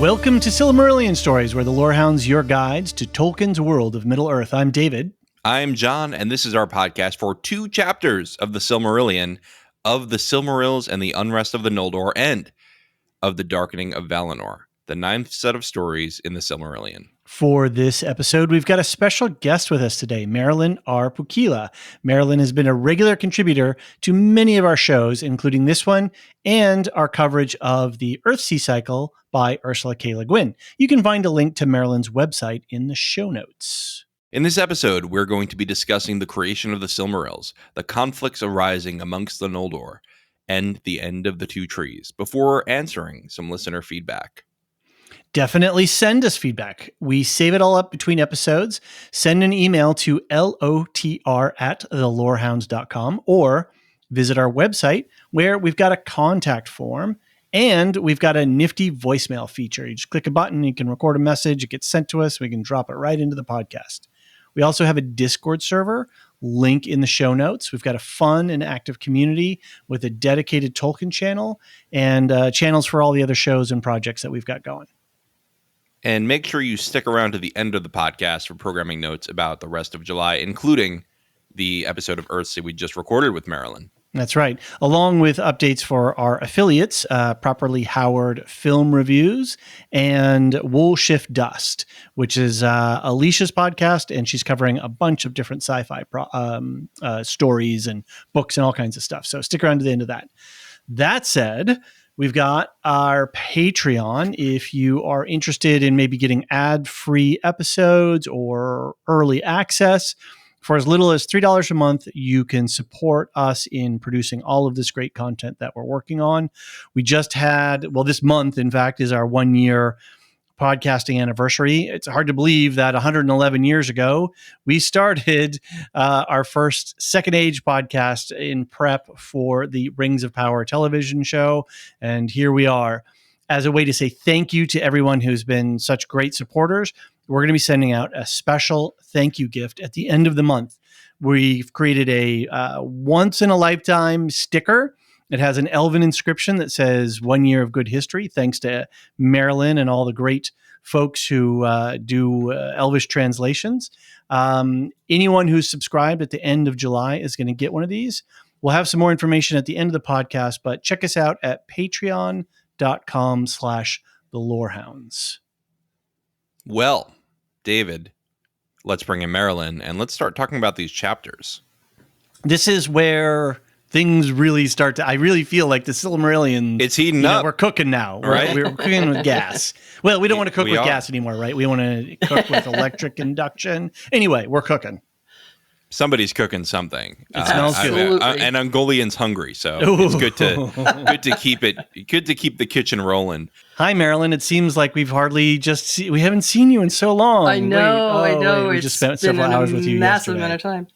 Welcome to Silmarillion Stories, where the Lorehounds your guides to Tolkien's world of Middle-earth. I'm David. I'm John, and this is our podcast for 2 chapters of the Silmarillion, of the Silmarils and the Unrest of the Noldor, and of the Darkening of Valinor, the 9th set of stories in the Silmarillion. For this episode, we've got a special guest with us today, Marilyn R. Pukkila. Marilyn has been a regular contributor to many of our shows, including this one and our coverage of the Earthsea cycle by Ursula K. Le Guin. You can find a link to Marilyn's website in the show notes. In this episode, we're going to be discussing the creation of the Silmarils, the conflicts arising amongst the Noldor, and the end of the two trees, before answering some listener feedback. Definitely send us feedback. We save it all up between episodes. Send an email to lotr@thelorehounds.com or visit our website where we've got a contact form and we've got a nifty voicemail feature. You just click a button, you can record a message, it gets sent to us, we can drop it right into the podcast. We also have a Discord server, link in the show notes. We've got a fun and active community with a dedicated Tolkien channel and channels for all the other shows and projects that we've got going. And make sure you stick around to the end of the podcast for programming notes about the rest of July, including the episode of Earthsea we just recorded with Marilyn. That's right. Along with updates for our affiliates, Properly Howard Film Reviews and Wool Shift Dust, which is Alicia's podcast, and she's covering a bunch of different sci-fi stories and books and all kinds of stuff. So stick around to the end of that. That said, we've got our Patreon. If you are interested in maybe getting ad-free episodes or early access, for as little as $3 a month, you can support us in producing all of this great content that we're working on. We just had, this month, in fact, is our 1-year podcasting anniversary. It's hard to believe that 111 years ago, we started our first Second Age podcast in prep for the Rings of Power television show. And here we are. As a way to say thank you to everyone who's been such great supporters, we're going to be sending out a special thank you gift at the end of the month. We've created a once-in-a-lifetime sticker. It has an elven inscription that says 1 year of good history, thanks to Marilyn and all the great folks who do Elvish translations. Anyone who's subscribed at the end of July is going to get one of these. We'll have some more information at the end of the podcast, but check us out at patreon.com/thelorehounds. Well, David, let's bring in Marilyn and let's start talking about these chapters. This is where things really start to, I really feel like the Silmarillion, it's heating up. We're cooking now, right? We're cooking with gas. Well, we don't want to cook with gas anymore, right? We want to cook with electric induction. Anyway, we're cooking. Somebody's cooking something. It smells good. And Ungoliant's hungry, so it's good to keep the kitchen rolling. Hi, Marilyn. It seems like we've hardly we haven't seen you in so long. I know. We just spent several hours with you massive yesterday. amount of time.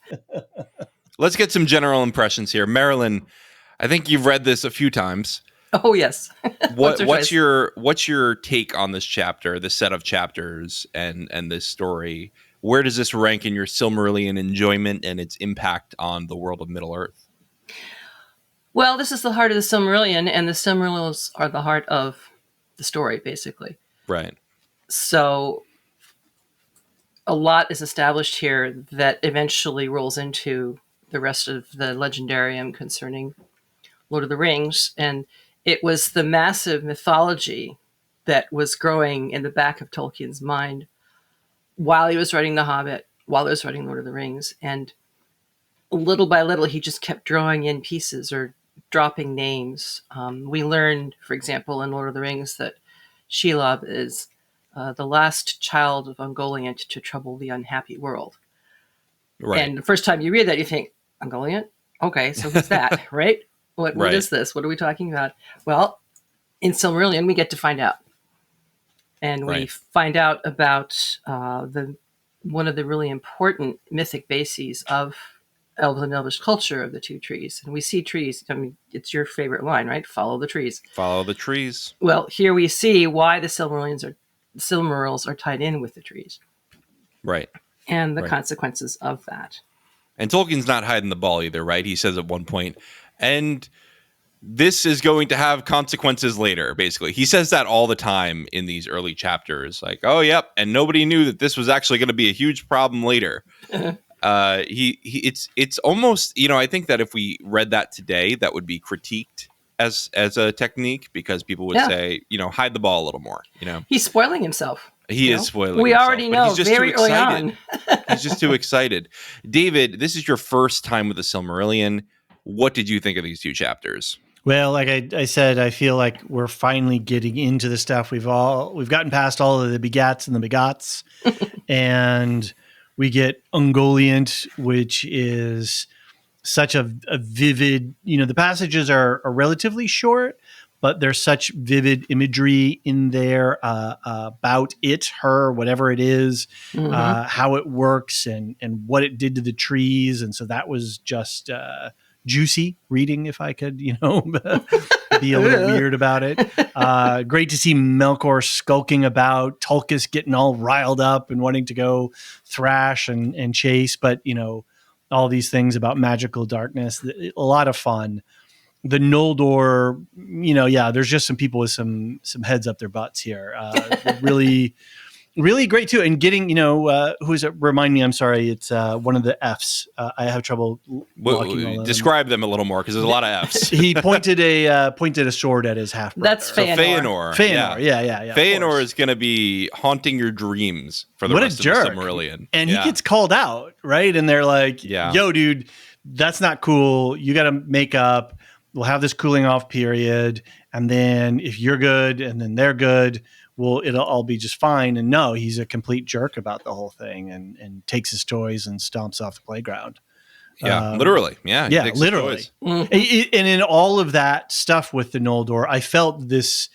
Let's get some general impressions here. Marilyn, I think you've read this a few times. Oh, yes. What's your take on this chapter, this set of chapters and this story? Where does this rank in your Silmarillion enjoyment and its impact on the world of Middle-earth? Well, this is the heart of the Silmarillion, and the Silmarils are the heart of the story, basically. Right. So a lot is established here that eventually rolls into the rest of the legendarium concerning Lord of the Rings. And it was the massive mythology that was growing in the back of Tolkien's mind while he was writing The Hobbit, while he was writing Lord of the Rings. And little by little, he just kept drawing in pieces or dropping names. We learned, for example, in Lord of the Rings that Shelob is the last child of Ungoliant to trouble the unhappy world. Right. And the first time you read that, you think, Ungoliant? Okay, so who's that, right? What is this? What are we talking about? Well, in Silmarillion, we get to find out. And we find out about one of the really important mythic bases of Elves and Elvish culture of the two trees. And we see trees. I mean, it's your favorite line, right? Follow the trees. Follow the trees. Well, here we see why the Silmarils are tied in with the trees. Right. And the consequences of that. And Tolkien's not hiding the ball either, right? He says at one point, and this is going to have consequences later, basically. He says that all the time in these early chapters. Like, oh, yep. And nobody knew that this was actually going to be a huge problem later. It's almost, I think that if we read that today, that would be critiqued as a technique, because people would say, hide the ball a little more, He's spoiling himself. He is spoiling We himself, already know he's just very too early excited. on. He's just too excited. David, this is your first time with the Silmarillion. What did you think of these 2 chapters? Well, like I said, I feel like we're finally getting into the stuff. We've gotten past all of the begats and the begots, and we get Ungoliant, which is such a vivid. The passages are relatively short, but there's such vivid imagery in there about it, her, whatever it is, how it works, and what it did to the trees, and so that was just juicy reading, if I could, be a little weird about it. Great to see Melkor skulking about, Tulkas getting all riled up and wanting to go thrash and chase, but all these things about magical darkness, a lot of fun. The Noldor, there's just some people with some heads up their butts here. Really, really great too. And getting, who is it? Remind me, I'm sorry. It's one of the Fs. I have trouble walking. Describe them a little more, because there's a lot of Fs. He pointed a sword at his half brother. That's Fëanor. Fëanor, yeah. Fëanor is going to be haunting your dreams for the rest of the Silmarillion. And he gets called out, right? And they're like, yo, dude, that's not cool. You got to make up. We'll have this cooling off period. And then if you're good and then they're good, it'll all be just fine. And no, he's a complete jerk about the whole thing and takes his toys and stomps off the playground. Yeah, literally. Yeah, literally. And in all of that stuff with the Noldor, I felt this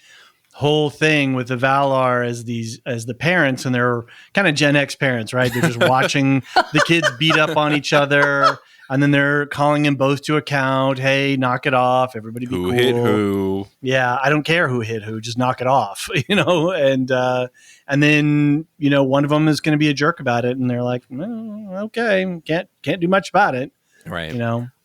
whole thing with the Valar as the parents, and they're kind of Gen X parents, right? They're just watching the kids beat up on each other. And then they're calling them both to account. Hey, knock it off. Everybody be cool. Who hit who? Yeah, I don't care who hit who. Just knock it off, And then one of them is going to be a jerk about it, and they're like, okay, can't do much about it, right?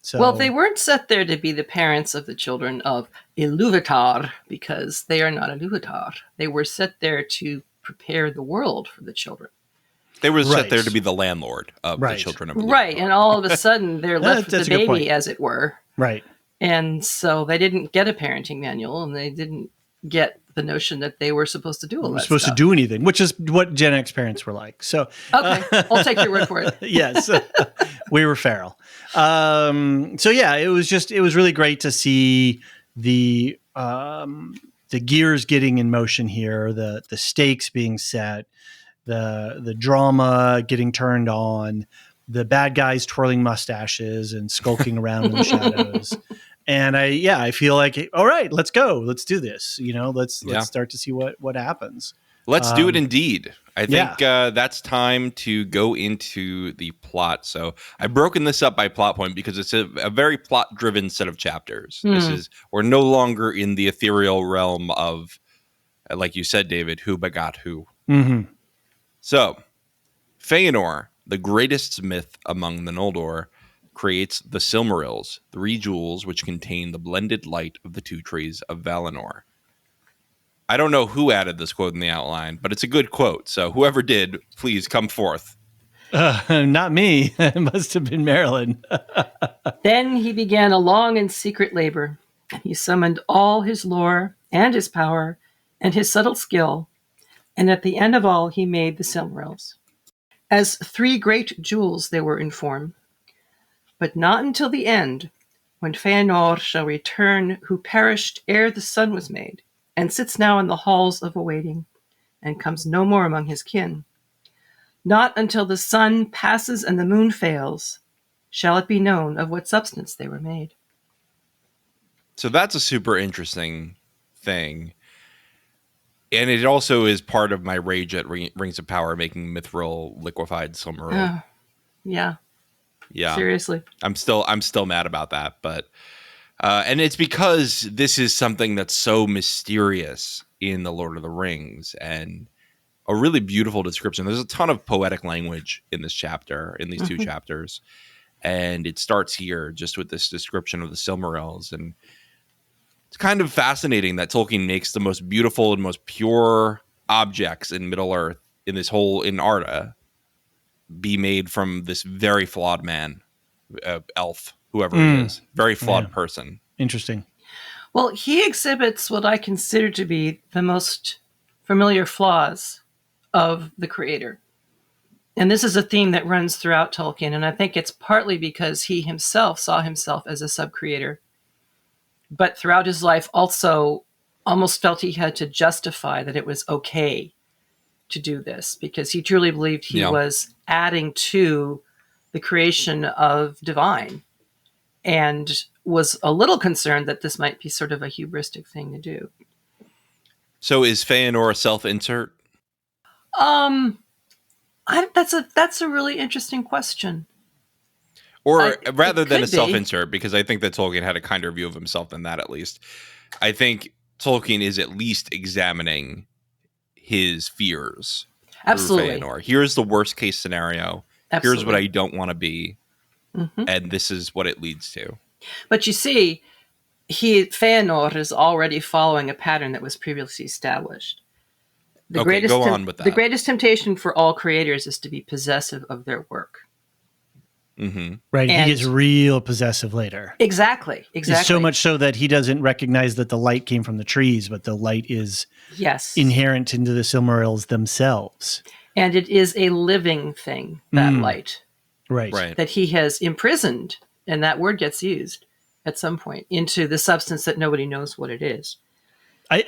So well, they weren't set there to be the parents of the children of Ilúvatar, because they are not Ilúvatar. They were set there to prepare the world for the children. They were set there to be the landlord of the children of Ilúvatar. Right, and all of a sudden they're left with the baby, as it were. Right. And so they didn't get a parenting manual, and they didn't get the notion that they were supposed to do all that stuff. Supposed to do anything, which is what Gen X parents were like. So okay, I'll take your word for it. Yes, we were feral. So yeah, it was really great to see the gears getting in motion here, the stakes being set, the drama getting turned on, the bad guys twirling mustaches and skulking around in the shadows. And I feel like, all right, let's go. Let's do this. Let's start to see what happens. Let's do it indeed. I think that's time to go into the plot. So I've broken this up by plot point because it's a very plot-driven set of chapters. We're no longer in the ethereal realm of, like you said, David, who begot who. Mm-hmm. So Fëanor, the greatest myth among the Noldor, creates the Silmarils, 3 jewels which contain the blended light of the 2 trees of Valinor. I don't know who added this quote in the outline, but it's a good quote. So whoever did, please come forth. Not me. It must have been Marilyn. Then he began a long and secret labor, and he summoned all his lore and his power and his subtle skill, and at the end of all he made the Silmarils. As 3 great jewels they were in form, but not until the end, when Fëanor shall return, who perished ere the sun was made, and sits now in the halls of awaiting, and comes no more among his kin. Not until the sun passes and the moon fails, shall it be known of what substance they were made. So that's a super interesting thing. And it also is part of my rage at Rings of Power, making Mithril liquefied Silmaril. Yeah. Yeah. Seriously. I'm still mad about that, but and it's because this is something that's so mysterious in the Lord of the Rings, and a really beautiful description. There's a ton of poetic language in this chapter, in these 2 chapters, and it starts here just with this description of the Silmarils, and it's kind of fascinating that Tolkien makes the most beautiful and most pure objects in Middle Earth in Arda be made from this very flawed man, elf, whoever he is, very flawed person. Interesting. Well, he exhibits what I consider to be the most familiar flaws of the creator. And this is a theme that runs throughout Tolkien, and I think it's partly because he himself saw himself as a sub-creator, but throughout his life also almost felt he had to justify that it was okay to do this, because he truly believed he was adding to the creation of divine, and was a little concerned that this might be sort of a hubristic thing to do. So is Fëanor a self-insert? That's a really interesting question. Or rather than a self-insert, because I think that Tolkien had a kinder view of himself than that, at least. I think Tolkien is at least examining his fears. Absolutely. Fëanor. Here's the worst case scenario. Absolutely. Here's what I don't want to be. And this is what it leads to. But you see, Fëanor is already following a pattern that was previously established. Go on with that. The greatest temptation for all creators is to be possessive of their work. Mm-hmm. Right. And he gets real possessive later. Exactly. It's so much so that he doesn't recognize that the light came from the trees, but the light is inherent into the Silmarils themselves. And it is a living thing, that light. Right. That he has imprisoned, and that word gets used at some point, into the substance that nobody knows what it is. Yet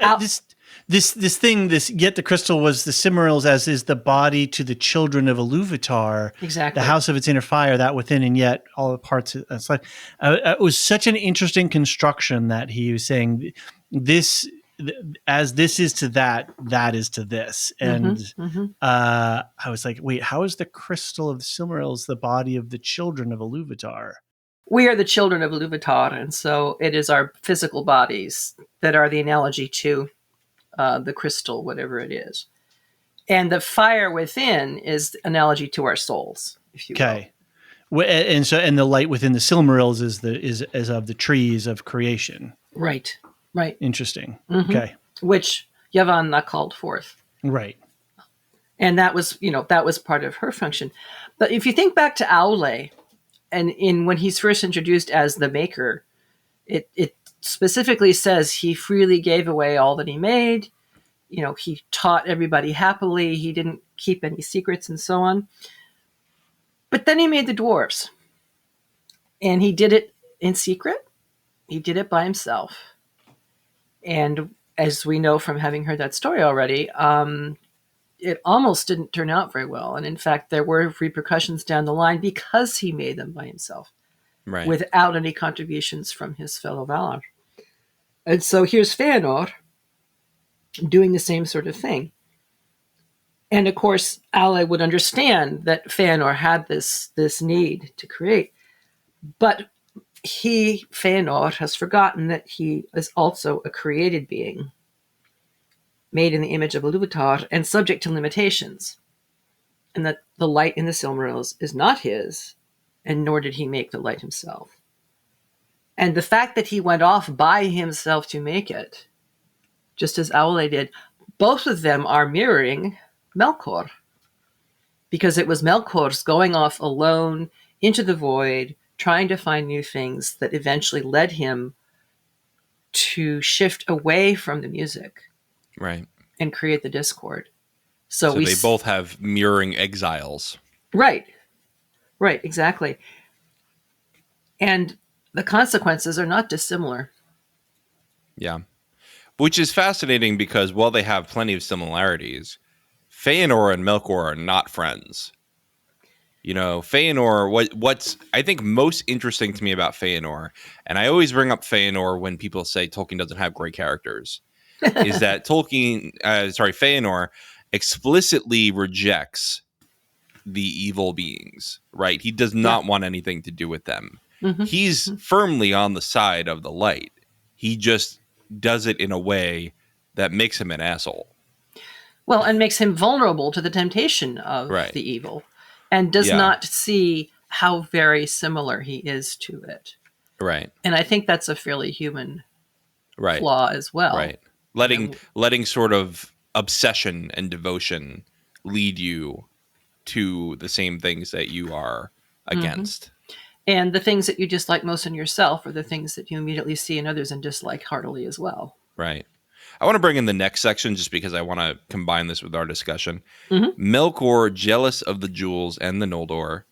the crystal was the Silmarils, as is the body to the children of Iluvatar. Exactly. The house of its inner fire, that within, and yet all the parts. It's like it was such an interesting construction that he was saying this, as this is to that, that is to this, and I was like, wait, how is the crystal of the Silmarils the body of the children of Iluvatar? We are the children of Iluvatar, and so it is our physical bodies that are the analogy to the crystal, whatever it is. And the fire within is the analogy to our souls, if you will. Okay. And the light within the Silmarils is of the trees of creation. Right. Interesting. Mm-hmm. Okay. Which Yavanna called forth. Right. And that was part of her function. But if you think back to Aule, and when he's first introduced as the maker, it specifically says he freely gave away all that he made. He taught everybody happily. He didn't keep any secrets and so on. But then he made the dwarves. And he did it in secret. He did it by himself. And as we know from having heard that story already, it almost didn't turn out very well. And in fact, there were repercussions down the line because he made them by himself, without any contributions from his fellow Valar. And so here's Fëanor doing the same sort of thing. And of course, Aule would understand that Fëanor had this need to create. But Fëanor has forgotten that he is also a created being, made in the image of Iluvatar and subject to limitations, and that the light in the Silmarils is not his, and nor did he make the light himself. And the fact that he went off by himself to make it, just as Aule did, both of them are mirroring Melkor, because it was Melkor's going off alone into the void, trying to find new things, that eventually led him to shift away from the music. Right. And create the discord. So they both have mirroring exiles. Right, exactly. And the consequences are not dissimilar. Yeah. Which is fascinating because while they have plenty of similarities, Fëanor and Melkor are not friends. Fëanor, what's I think most interesting to me about Fëanor, and I always bring up Fëanor when people say Tolkien doesn't have great characters, is that Fëanor explicitly rejects the evil beings, right? He does not want anything to do with them. Mm-hmm. He's firmly on the side of the light. He just does it in a way that makes him an asshole. Well, and makes him vulnerable to the temptation of the evil, and does not see how very similar he is to it. Right. And I think that's a fairly human Right. flaw as well. Right. Letting sort of obsession and devotion lead you to the same things that you are against. And the things that you dislike most in yourself are the things that you immediately see in others and dislike heartily as well. Right. I want to bring in the next section just because I want to combine this with our discussion. Mm-hmm. Melkor, jealous of the jewels and the Noldor,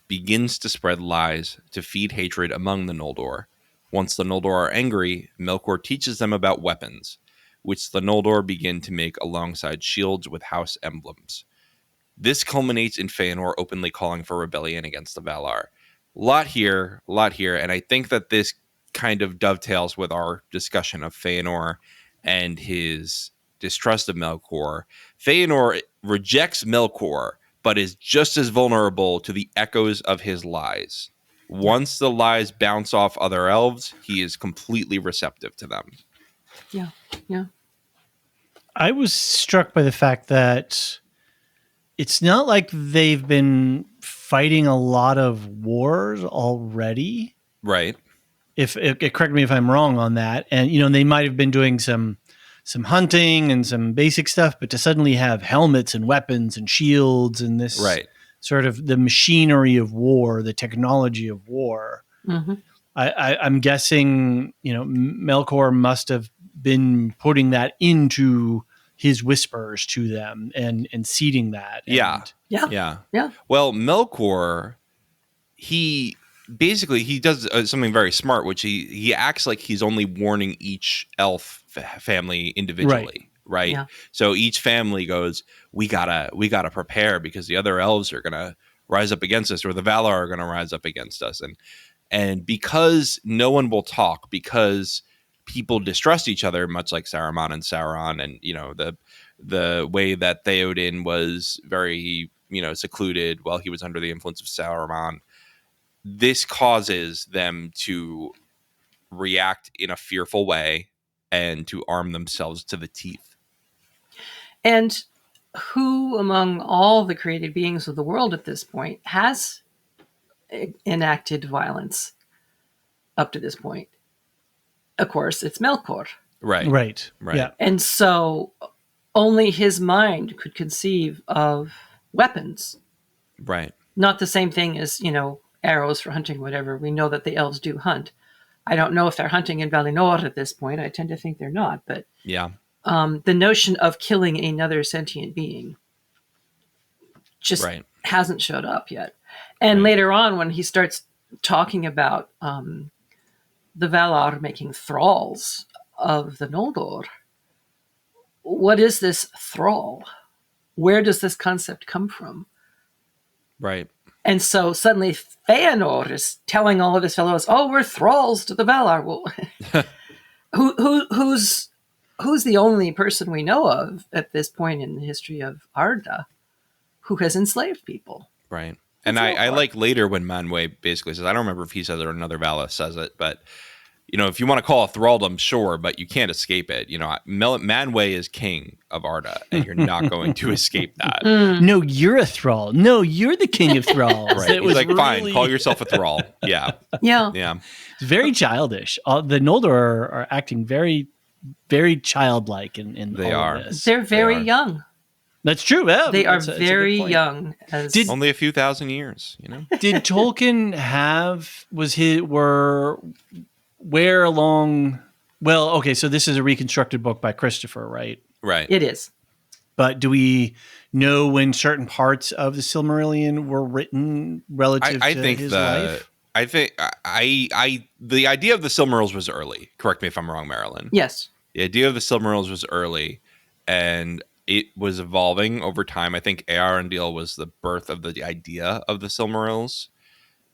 begins to spread lies to feed hatred among the Noldor. Once the Noldor are angry, Melkor teaches them about weapons, which the Noldor begin to make alongside shields with house emblems. This culminates in Fëanor openly calling for rebellion against the Valar. Lot here, and I think that this kind of dovetails with our discussion of Fëanor and his distrust of Melkor. Fëanor rejects Melkor, but is just as vulnerable to the echoes of his lies. Once the lies bounce off other elves, he is completely receptive to them. Yeah. Yeah. I was struck by the fact that it's not like they've been fighting a lot of wars already. Right. If correct me if I'm wrong on that, and they might have been doing some hunting and some basic stuff, but to suddenly have helmets and weapons and shields and this Right. sort of the machinery of war, the technology of war. Mm-hmm. I'm guessing Melkor must have been putting that into his whispers to them and seeding that. Yeah. Well, Melkor, he does something very smart, which he acts like he's only warning each elf family individually, right? Yeah. So each family goes, we gotta prepare because the other elves are gonna rise up against us, or the Valar are gonna rise up against us, and because no one will talk, because people distrust each other, much like Saruman and Sauron, and the way that Theoden was very secluded while he was under the influence of Saruman. This causes them to react in a fearful way and to arm themselves to the teeth. And who among all the created beings of the world at this point has enacted violence up to this point? Of course, it's Melkor. Right. Yeah. And so only his mind could conceive of weapons. Right. Not the same thing as, arrows for hunting, whatever. We know that the elves do hunt. I don't know if they're hunting in Valinor at this point. I tend to think they're not. But yeah, the notion of killing another sentient being just hasn't showed up yet. And later on, when he starts talking about the Valar making thralls of the Noldor, what is this thrall? Where does this concept come from? Right. And so suddenly Fëanor is telling all of his fellows, "Oh, we're thralls to the Valar." Well, who's the only person we know of at this point in the history of Arda who has enslaved people? Right. And I like later when Manwë basically says, I don't remember if he says it or another Vala says it, but if you want to call it thraldom, sure, but you can't escape it. Manwë is king of Arda, and you're not going to escape that. No, you're a thrall. No, you're the king of thralls. Right. It was like, fine, call yourself a thrall. Yeah. Yeah. It's very childish. The Noldor are acting very, very childlike in they all are. of this. They're very young. That's true. Yeah, they are very young. Only a few thousand years, Did Tolkien where along? Well, okay, so this is a reconstructed book by Christopher, right? Right. It is. But do we know when certain parts of the Silmarillion were written relative to his life? I think the idea of the Silmarils was early. Correct me if I'm wrong, Marilyn. Yes. The idea of the Silmarils was early, and it was evolving over time. I think Eärendil was the birth of the idea of the Silmarils.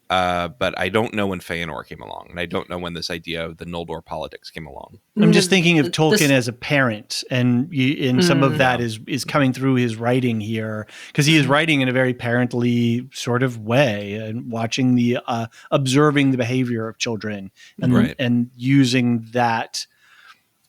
But I don't know when Fëanor came along, and I don't know when this idea of the Noldor politics came along. I'm just thinking of Tolkien as a parent, and some of that is coming through his writing here, because he is writing in a very parently sort of way, and watching observing the behavior of children, and using that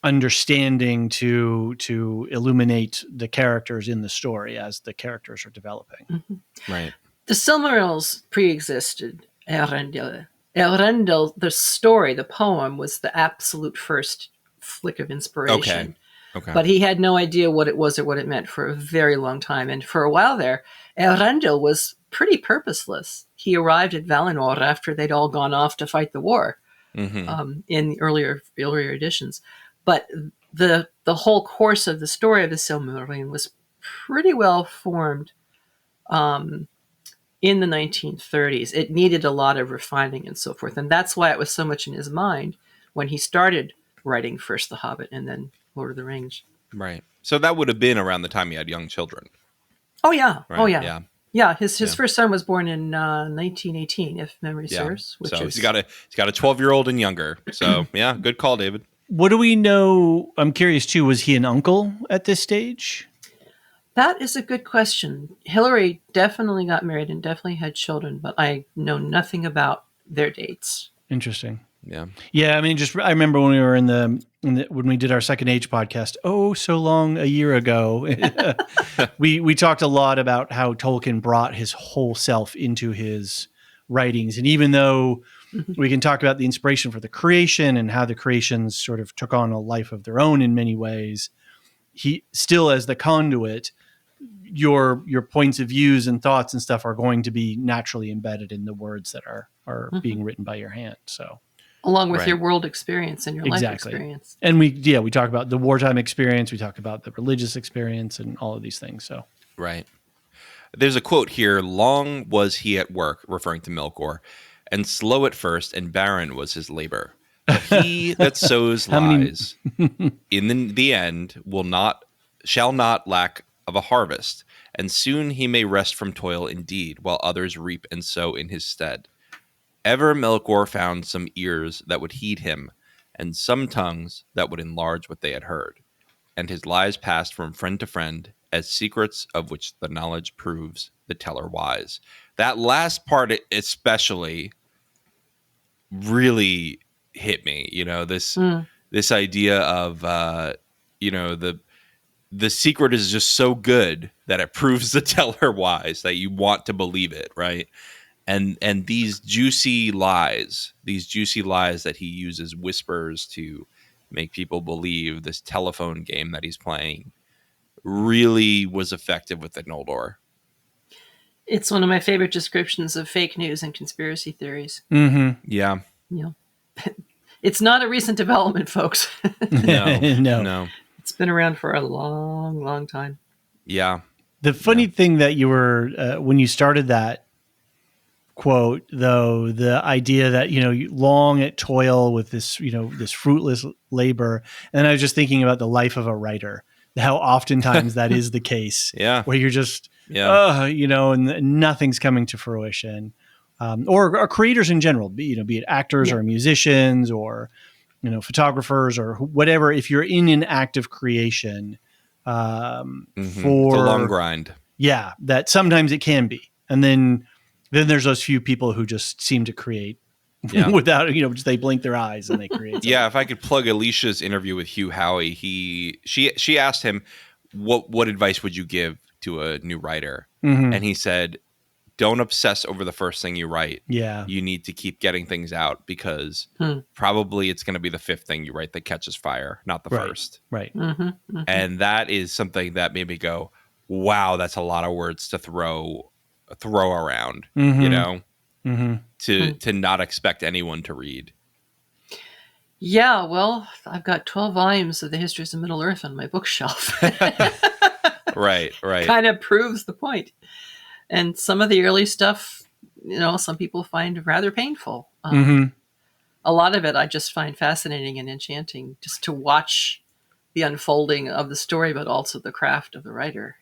understanding to illuminate the characters in the story as the characters are developing. Mm-hmm. Right. The Silmarils pre-existed Eärendil. Eärendil, the story, the poem, was the absolute first flick of inspiration. Okay. But he had no idea what it was or what it meant for a very long time. And for a while there, Eärendil was pretty purposeless. He arrived at Valinor after they'd all gone off to fight the war in the earlier editions. But the whole course of the story of the Silmarillion was pretty well formed in the 1930s. It needed a lot of refining and so forth. And that's why it was so much in his mind when he started writing first The Hobbit and then Lord of the Rings. Right. So that would have been around the time he had young children. Oh, yeah. Right? Oh, yeah. Yeah, his first son was born in 1918, if memory serves. So he's got a 12-year-old and younger. So, yeah, good call, David. What do we know? I'm curious, too. Was he an uncle at this stage? That is a good question. Hillary definitely got married and definitely had children, but I know nothing about their dates. Interesting. Yeah. I mean, I remember when we were when we did our Second Age podcast, so long a year ago, we talked a lot about how Tolkien brought his whole self into his writings. And even though we can talk about the inspiration for the creation and how the creations sort of took on a life of their own in many ways, he still, as the conduit, your points of views and thoughts and stuff are going to be naturally embedded in the words that are being written by your hand. So. Along with your world experience and your life experience. And we talk about the wartime experience, we talk about the religious experience and all of these things. So Right. There's a quote here, long was he at work, referring to Melkor, and slow at first, and barren was his labor. But he that sows lies in the end shall not lack of a harvest, and soon he may rest from toil indeed, while others reap and sow in his stead. Ever Melkor found some ears that would heed him, and some tongues that would enlarge what they had heard. And his lies passed from friend to friend, as secrets of which the knowledge proves the teller wise. That last part especially really hit me. This idea of the secret is just so good that it proves the teller wise, that you want to believe it, right? And these juicy lies that he uses whispers to make people believe, this telephone game that he's playing, really was effective with the Noldor. It's one of my favorite descriptions of fake news and conspiracy theories. Mm-hmm. Yeah. It's not a recent development, folks. No. It's been around for a long, long time. Yeah. The funny thing that you were, when you started that quote, though, the idea that, long at toil with this, this fruitless labor. And I was just thinking about the life of a writer, how oftentimes that is the case. Yeah. Where you're just, and nothing's coming to fruition. Or creators in general, be it actors or musicians or, photographers or whatever. If you're in an active creation, it's a long grind. Yeah, that sometimes it can be. And then there's those few people who just seem to create without, just they blink their eyes and they create something. Yeah, if I could plug Alicia's interview with Hugh Howey, she asked him, what advice would you give to a new writer? Mm-hmm. And he said, don't obsess over the first thing you write. Yeah. You need to keep getting things out, because probably it's going to be the fifth thing you write that catches fire, not the first. Right. Mm-hmm, mm-hmm. And that is something that made me go, wow, that's a lot of words to throw around, to not expect anyone to read. Yeah, well, I've got 12 volumes of the Histories of Middle Earth on my bookshelf. Right. Kind of proves the point. And some of the early stuff, some people find rather painful. A lot of it I just find fascinating and enchanting, just to watch the unfolding of the story, but also the craft of the writer.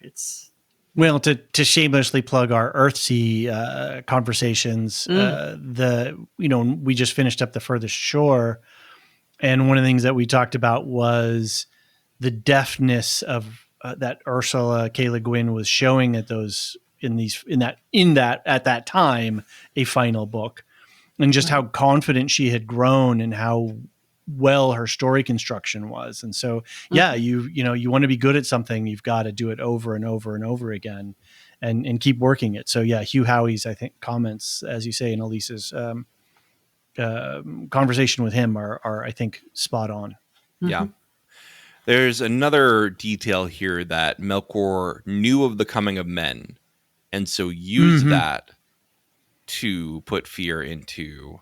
Well, to shamelessly plug our Earthsea conversations, we just finished up The Furthest Shore, and one of the things that we talked about was the deftness of that Ursula K. Le Guin was showing at those in that at that time a final book, and just how confident she had grown and how well her story construction was. And so, you want to be good at something, you've got to do it over and over and over again and keep working it. So Hugh Howey's, I think, comments, as you say, in Elisa's conversation with him are I think spot on. Yeah. There's another detail here that Melkor knew of the coming of men, and so used that to put fear into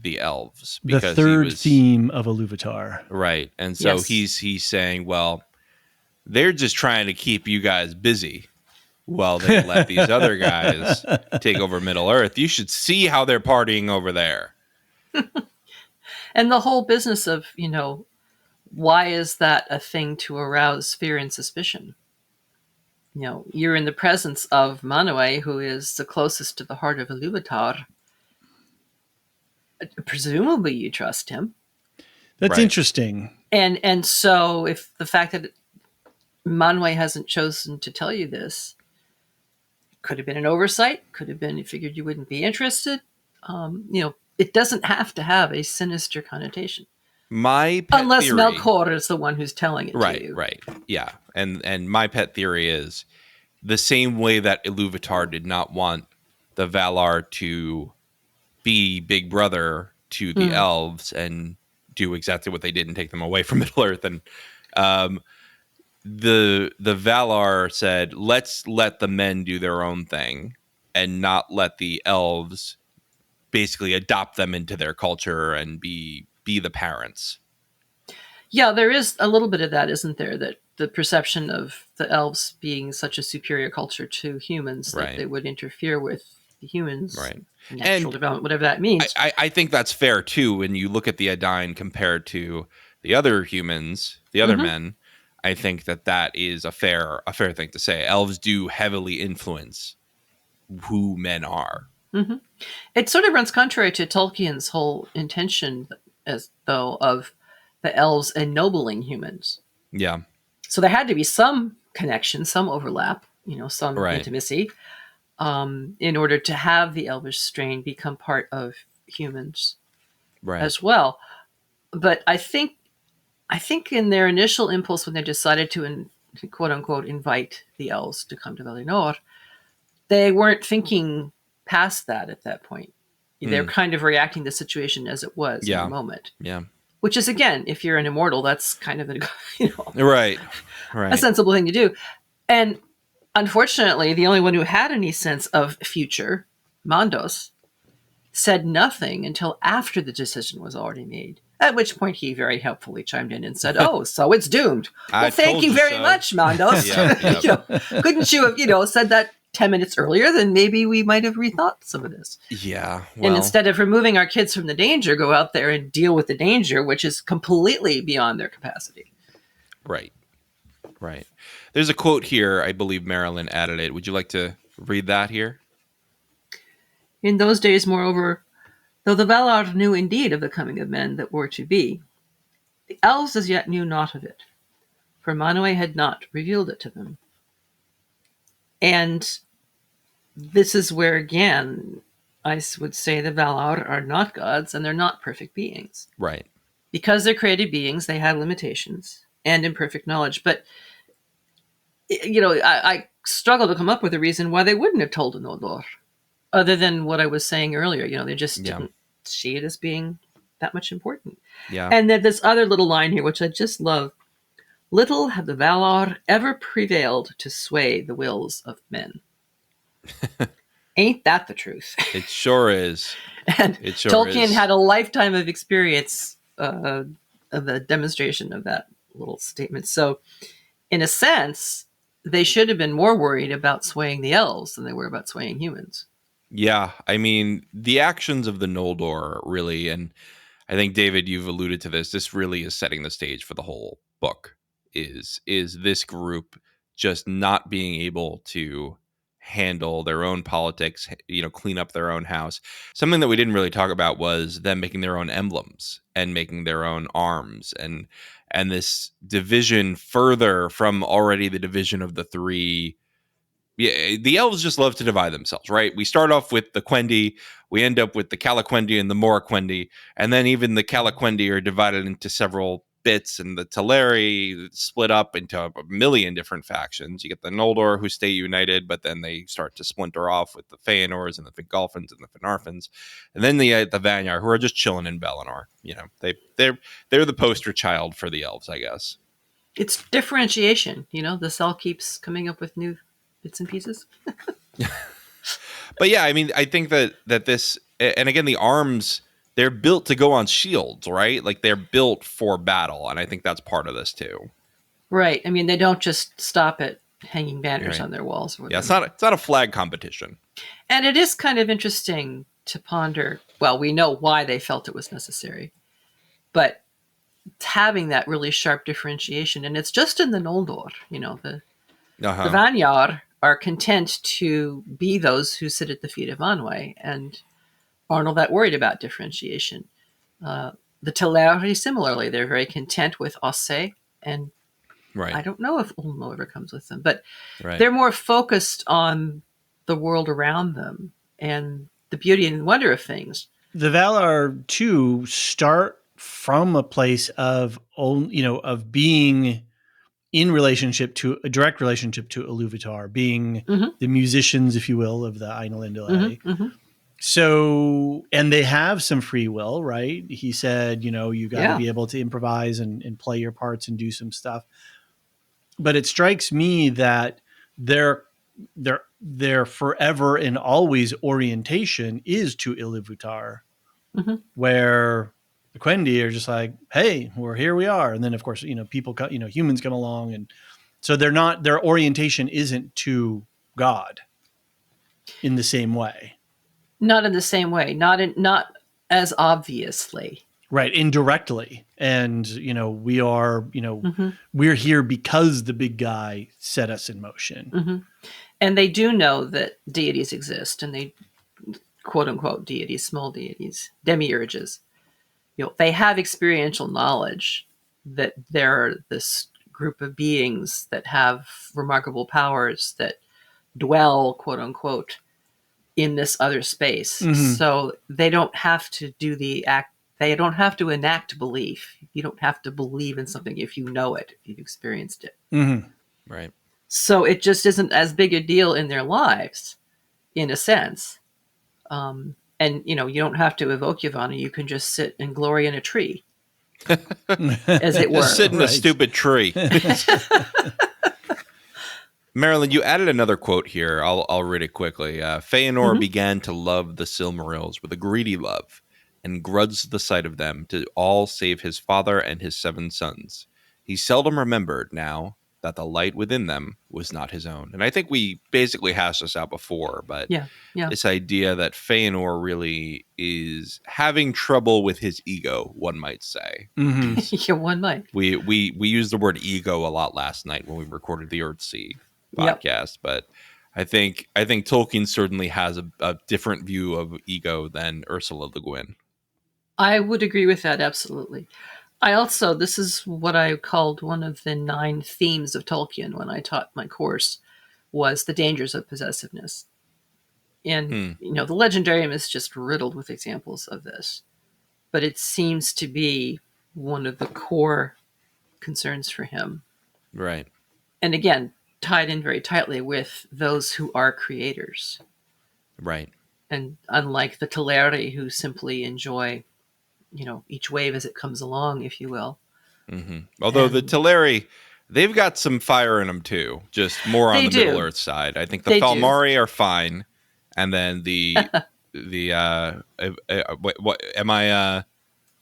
the elves. The Because third theme of Iluvatar. Right. And so he's saying, well, they're just trying to keep you guys busy while they let these other guys take over Middle Earth. You should see how they're partying over there. And the whole business of, why is that a thing to arouse fear and suspicion? You're in the presence of Manwë, who is the closest to the heart of Iluvatar. Presumably you trust him. That's interesting. And so if the fact that Manwë hasn't chosen to tell you this, could have been an oversight, could have been he figured you wouldn't be interested. It doesn't have to have a sinister connotation. Unless theory, Melkor is the one who's telling it to you. Right. Yeah. And my pet theory is the same way that Iluvatar did not want the Valar to be big brother to the elves and do exactly what they did and take them away from Middle Earth. And the Valar said, let's let the men do their own thing and not let the elves basically adopt them into their culture and be the parents. Yeah, there is a little bit of that, isn't there? That the perception of the elves being such a superior culture to humans that they would interfere with the humans, natural development, whatever that means. I think that's fair too. When you look at the Edain compared to the other humans, the other men, I think that is a fair thing to say. Elves do heavily influence who men are. Mm-hmm. It sort of runs contrary to Tolkien's whole intention, of the elves ennobling humans. Yeah. So there had to be some connection, some overlap, some intimacy, in order to have the elvish strain become part of humans as well. But I think in their initial impulse when they decided to quote unquote invite the elves to come to Valinor, they weren't thinking past that at that point. They're kind of reacting to the situation as it was in the moment. Yeah. Which is, again, if you're an immortal, that's kind of right. a sensible thing to do. And unfortunately, the only one who had any sense of future, Mandos, said nothing until after the decision was already made. At which point he very helpfully chimed in and said, "Oh, so it's doomed." Well, thank you very much, Mandos. Couldn't you have, said that 10 minutes earlier? Then maybe we might have rethought some of this. Yeah. Well, and instead of removing our kids from the danger, go out there and deal with the danger, which is completely beyond their capacity. Right. There's a quote here. I believe Marilyn added it. Would you like to read that here? In those days, moreover, though the Valar knew indeed of the coming of men that were to be, the elves as yet knew naught of it, for Manwë had not revealed it to them. And this is where, again, I would say the Valar are not gods and they're not perfect beings. Right. Because they're created beings, they have limitations and imperfect knowledge. But, I struggle to come up with a reason why they wouldn't have told Noldor, other than what I was saying earlier. They just didn't see it as being that much important. Yeah. And then this other little line here, which I just love. Little have the Valar ever prevailed to sway the wills of men. Ain't that the truth? It sure is. And it sure Tolkien is. had a lifetime of experience of a demonstration of that little statement. So, in a sense, they should have been more worried about swaying the elves than they were about swaying humans. Yeah, I mean, the actions of the Noldor really, and I think, David, you've alluded to this, this really is setting the stage for the whole book, is this group just not being able to handle their own politics, clean up their own house. Something that we didn't really talk about was them making their own emblems and making their own arms, and this division further from already the division of the three. Yeah, the elves just love to divide themselves, right? We start off with the Quendi, we end up with the Calaquendi and the Moraquendi, and then even the Calaquendi are divided into several bits, and the Teleri split up into a million different factions. You get the Noldor, who stay united, but then they start to splinter off with the Fëanors and the Fingolfins and the Finarfins, and then the Vanyar, who are just chilling in Valinor. They're the poster child for the elves, I guess. It's differentiation. The cell keeps coming up with new bits and pieces. But yeah, I mean, I think that this, and again, the arms, they're built to go on shields, right? Like they're built for battle, and I think that's part of this too. Right. I mean, they don't just stop at hanging banners on their walls. Yeah, it's not a flag competition. And it is kind of interesting to ponder. Well, we know why they felt it was necessary, but having that really sharp differentiation, and it's just in the Noldor, the Vanyar are content to be those who sit at the feet of Anwe and aren't all that worried about differentiation. The Teleri, similarly, they're very content with Osse, and I don't know if Ulmo ever comes with them, but they're more focused on the world around them and the beauty and wonder of things. The Valar, too, start from a place of being in a direct relationship to Iluvatar, being the musicians, if you will, of the Ainulindalë. So, and they have some free will, right? He said, you got to be able to improvise and play your parts and do some stuff. But it strikes me that their forever and always orientation is to Iluvatar, where the Quendi are just like, hey, here we are. And then of course, people, humans come along. And so their orientation isn't to God in the same way. Not in the same way, not as obviously. Right. Indirectly. And, we are, we're here because the big guy set us in motion. And they do know that deities exist, and they, quote unquote, deities, small deities, demiurges. They have experiential knowledge that they're this group of beings that have remarkable powers that dwell, quote unquote, in this other space. So they don't have to do the act. They don't have to enact belief. You don't have to believe in something if you know it, if you've experienced it. Right. So it just isn't as big a deal in their lives, in a sense. And, you don't have to evoke Yavanna. You can just sit and glory in a tree, as it were. Just sit in a stupid tree. Marilyn, you added another quote here. I'll read it quickly. Fëanor began to love the Silmarils with a greedy love, and grudged the sight of them to all save his father and his 7 sons. He seldom remembered now that the light within them was not his own. And I think we basically hashed this out before, but this idea that Fëanor really is having trouble with his ego, one might say. Yeah, one might. We used the word ego a lot last night when we recorded the Earthsea podcast, but I think Tolkien certainly has a different view of ego than Ursula Le Guin. I would agree with that, absolutely. This is what I called one of the 9 themes of Tolkien when I taught my course, was the dangers of possessiveness. And, the Legendarium is just riddled with examples of this. But it seems to be one of the core concerns for him. Right. And again, tied in very tightly with those who are creators. Right. And unlike the Teleri, who simply enjoy each wave as it comes along, if you will. Although the Teleri, they've got some fire in them too, just more on the Middle Earth side. I think the Falmari are fine, and then what am I?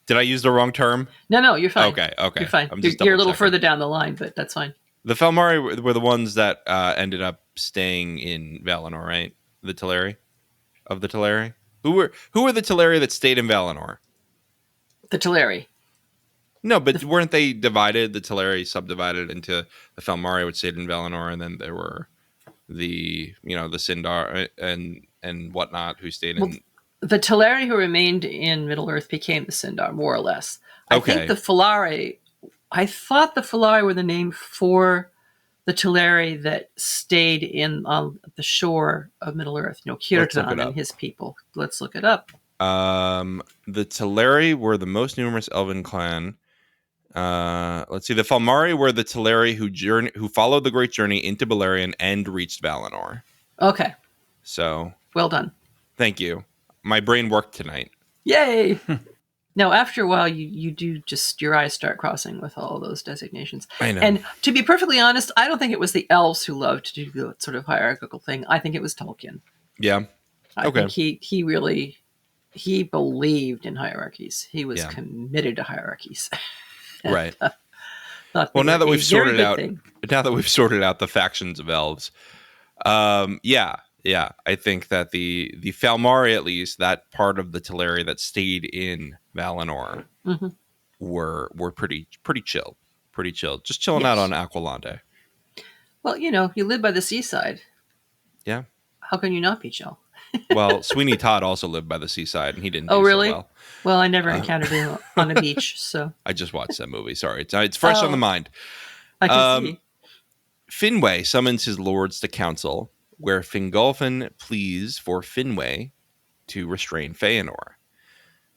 Did I use the wrong term? No, you're fine. Okay, you're fine. You're a little further down the line, but that's fine. The Falmari were the ones that ended up staying in Valinor, right? The Teleri of the Teleri. Who were the Teleri that stayed in Valinor? The Teleri. No, but weren't they divided? The Teleri subdivided into the Falmari, which stayed in Valinor, and then there were the Sindar and whatnot who stayed in. The Teleri who remained in Middle Earth became the Sindar, more or less. I think the Falari. I thought the Falari were the name for the Teleri that stayed on the shore of Middle Earth. Kirtan and his people. Let's look it up. The Teleri were the most numerous elven clan. Let's see. The Falmari were the Teleri who followed the great journey into Beleriand and reached Valinor. Okay. So well done. Thank you. My brain worked tonight. Yay! Now, after a while, you do just, your eyes start crossing with all those designations. I know. And to be perfectly honest, I don't think it was the elves who loved to do the sort of hierarchical thing. I think it was Tolkien. Yeah. I think he really, he believed in hierarchies. He was committed to hierarchies. Right. Well, now that we've sorted out the factions of elves, yeah, I think that the Falmari, at least that part of the Teleri that stayed in Valinor, were pretty chill, just chilling out on Aqualande. Well, you live by the seaside. Yeah. How can you not be chill? Well, Sweeney Todd also lived by the seaside, and he didn't. Oh, do really? So well. Well, I never encountered him on a beach, so I just watched that movie. Sorry, it's fresh on the mind. I can see. Finwë summons his lords to council, where Fingolfin pleads for Finwë to restrain Fëanor.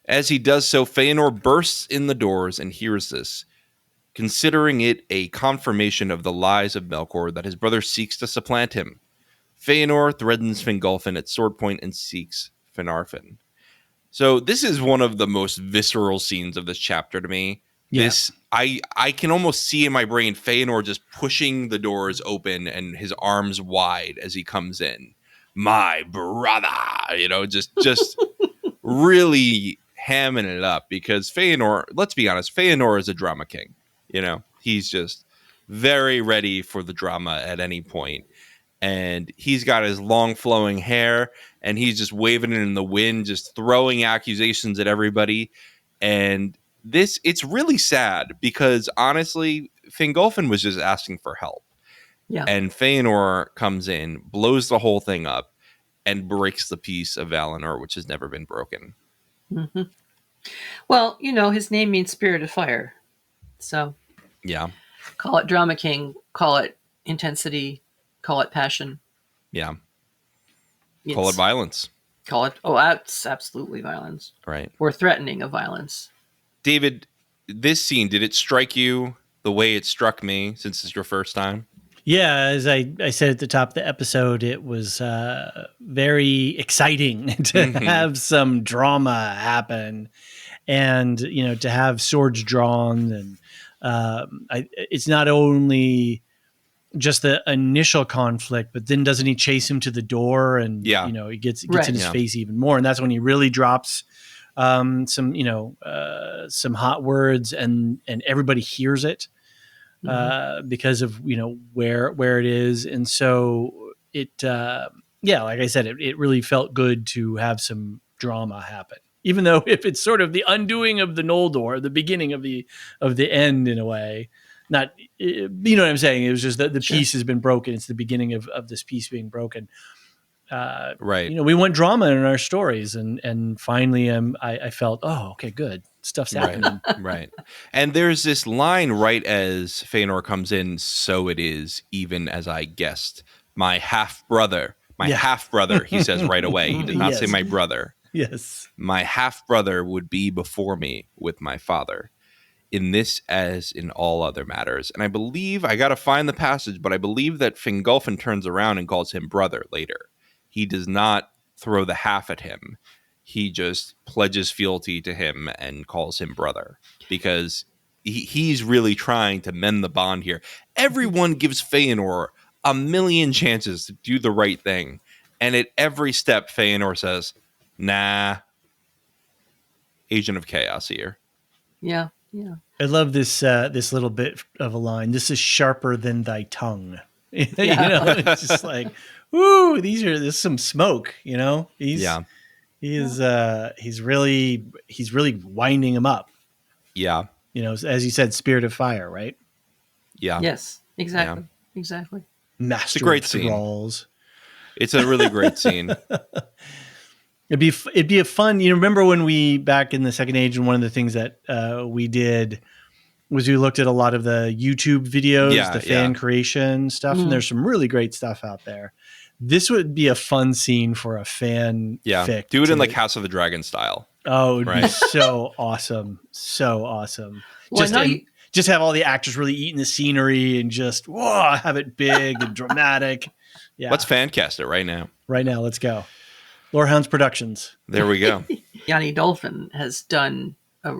As he does so, Fëanor bursts in the doors and hears this, considering it a confirmation of the lies of Melkor that his brother seeks to supplant him. Fëanor threatens Fingolfin at sword point and seeks Finarfin. So this is one of the most visceral scenes of this chapter to me. Yeah. I can almost see in my brain Fëanor just pushing the doors open and his arms wide as he comes in. My brother, just really hamming it up, because Fëanor, let's be honest, Fëanor is a drama king. He's just very ready for the drama at any point. And he's got his long flowing hair and he's just waving it in the wind, just throwing accusations at everybody. And it's really sad, because honestly, Fingolfin was just asking for help. Yeah. And Fëanor comes in, blows the whole thing up, and breaks the peace of Valinor, which has never been broken. Mm-hmm. Well, his name means spirit of fire. So yeah, call it drama king, call it intensity, call it passion. Yeah. Call it violence. That's absolutely violence. Right. Or threatening of violence. David, this scene, did it strike you the way it struck me, since it's your first time? Yeah, as I said at the top of the episode, it was very exciting to have some drama happen, and to have swords drawn, and it's not only just the initial conflict, but then doesn't he chase him to the door, and he gets in his face even more, and that's when he really drops some hot words, and everybody hears it. Because of where it is, and so it like I said, it really felt good to have some drama happen, even though if it's sort of the undoing of the Noldor, the beginning of the end in a way. Not, you know what I'm saying? It was just that the peace has been broken. It's the beginning of this peace being broken. Right. We want drama in our stories, and finally, I felt, oh, okay, good. Stuff's happening. Right. And there's this line right as Fëanor comes in, so it is, even as I guessed. My half-brother, he says right away. He did not say my brother. Yes. My half-brother would be before me with my father, in this as in all other matters. And I believe, I got to find the passage, but I believe that Fingolfin turns around and calls him brother later. He does not throw the half at him. He just pledges fealty to him and calls him brother, because he's really trying to mend the bond here. Everyone gives Fëanor a million chances to do the right thing. And at every step, Fëanor says, nah, agent of chaos here. Yeah, yeah. I love this little bit of a line. This is sharper than thy tongue. It's just like, ooh, there's some smoke, He's really winding him up. Yeah. As you said, spirit of fire, right? Yeah. Yes, exactly. Yeah. Exactly. Master it's a great thralls. Scene. It's a really great scene. It'd be a fun, remember when we, back in the Second Age, and one of the things that we did was we looked at a lot of the YouTube videos, the fan creation stuff, and there's some really great stuff out there. This would be a fun scene for a fan fic. Do it in like House of the Dragon style. Oh, it'd be so awesome. So awesome. Well, just have all the actors really eating the scenery and just have it big and dramatic. Yeah. Let's fan cast it right now. Right now, let's go. Lorehounds Productions. There we go. Yanni Dolphin has done a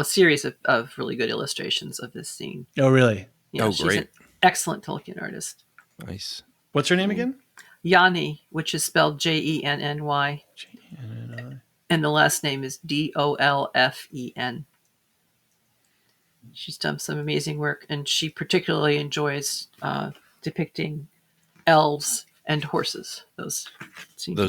series of really good illustrations of this scene. Oh, really? Oh, She's great. an excellent Tolkien artist. Nice. What's her name again? Yanni, which is spelled Jenny, and the last name is Dolfen. She's done some amazing work, and she particularly enjoys depicting elves and horses. Those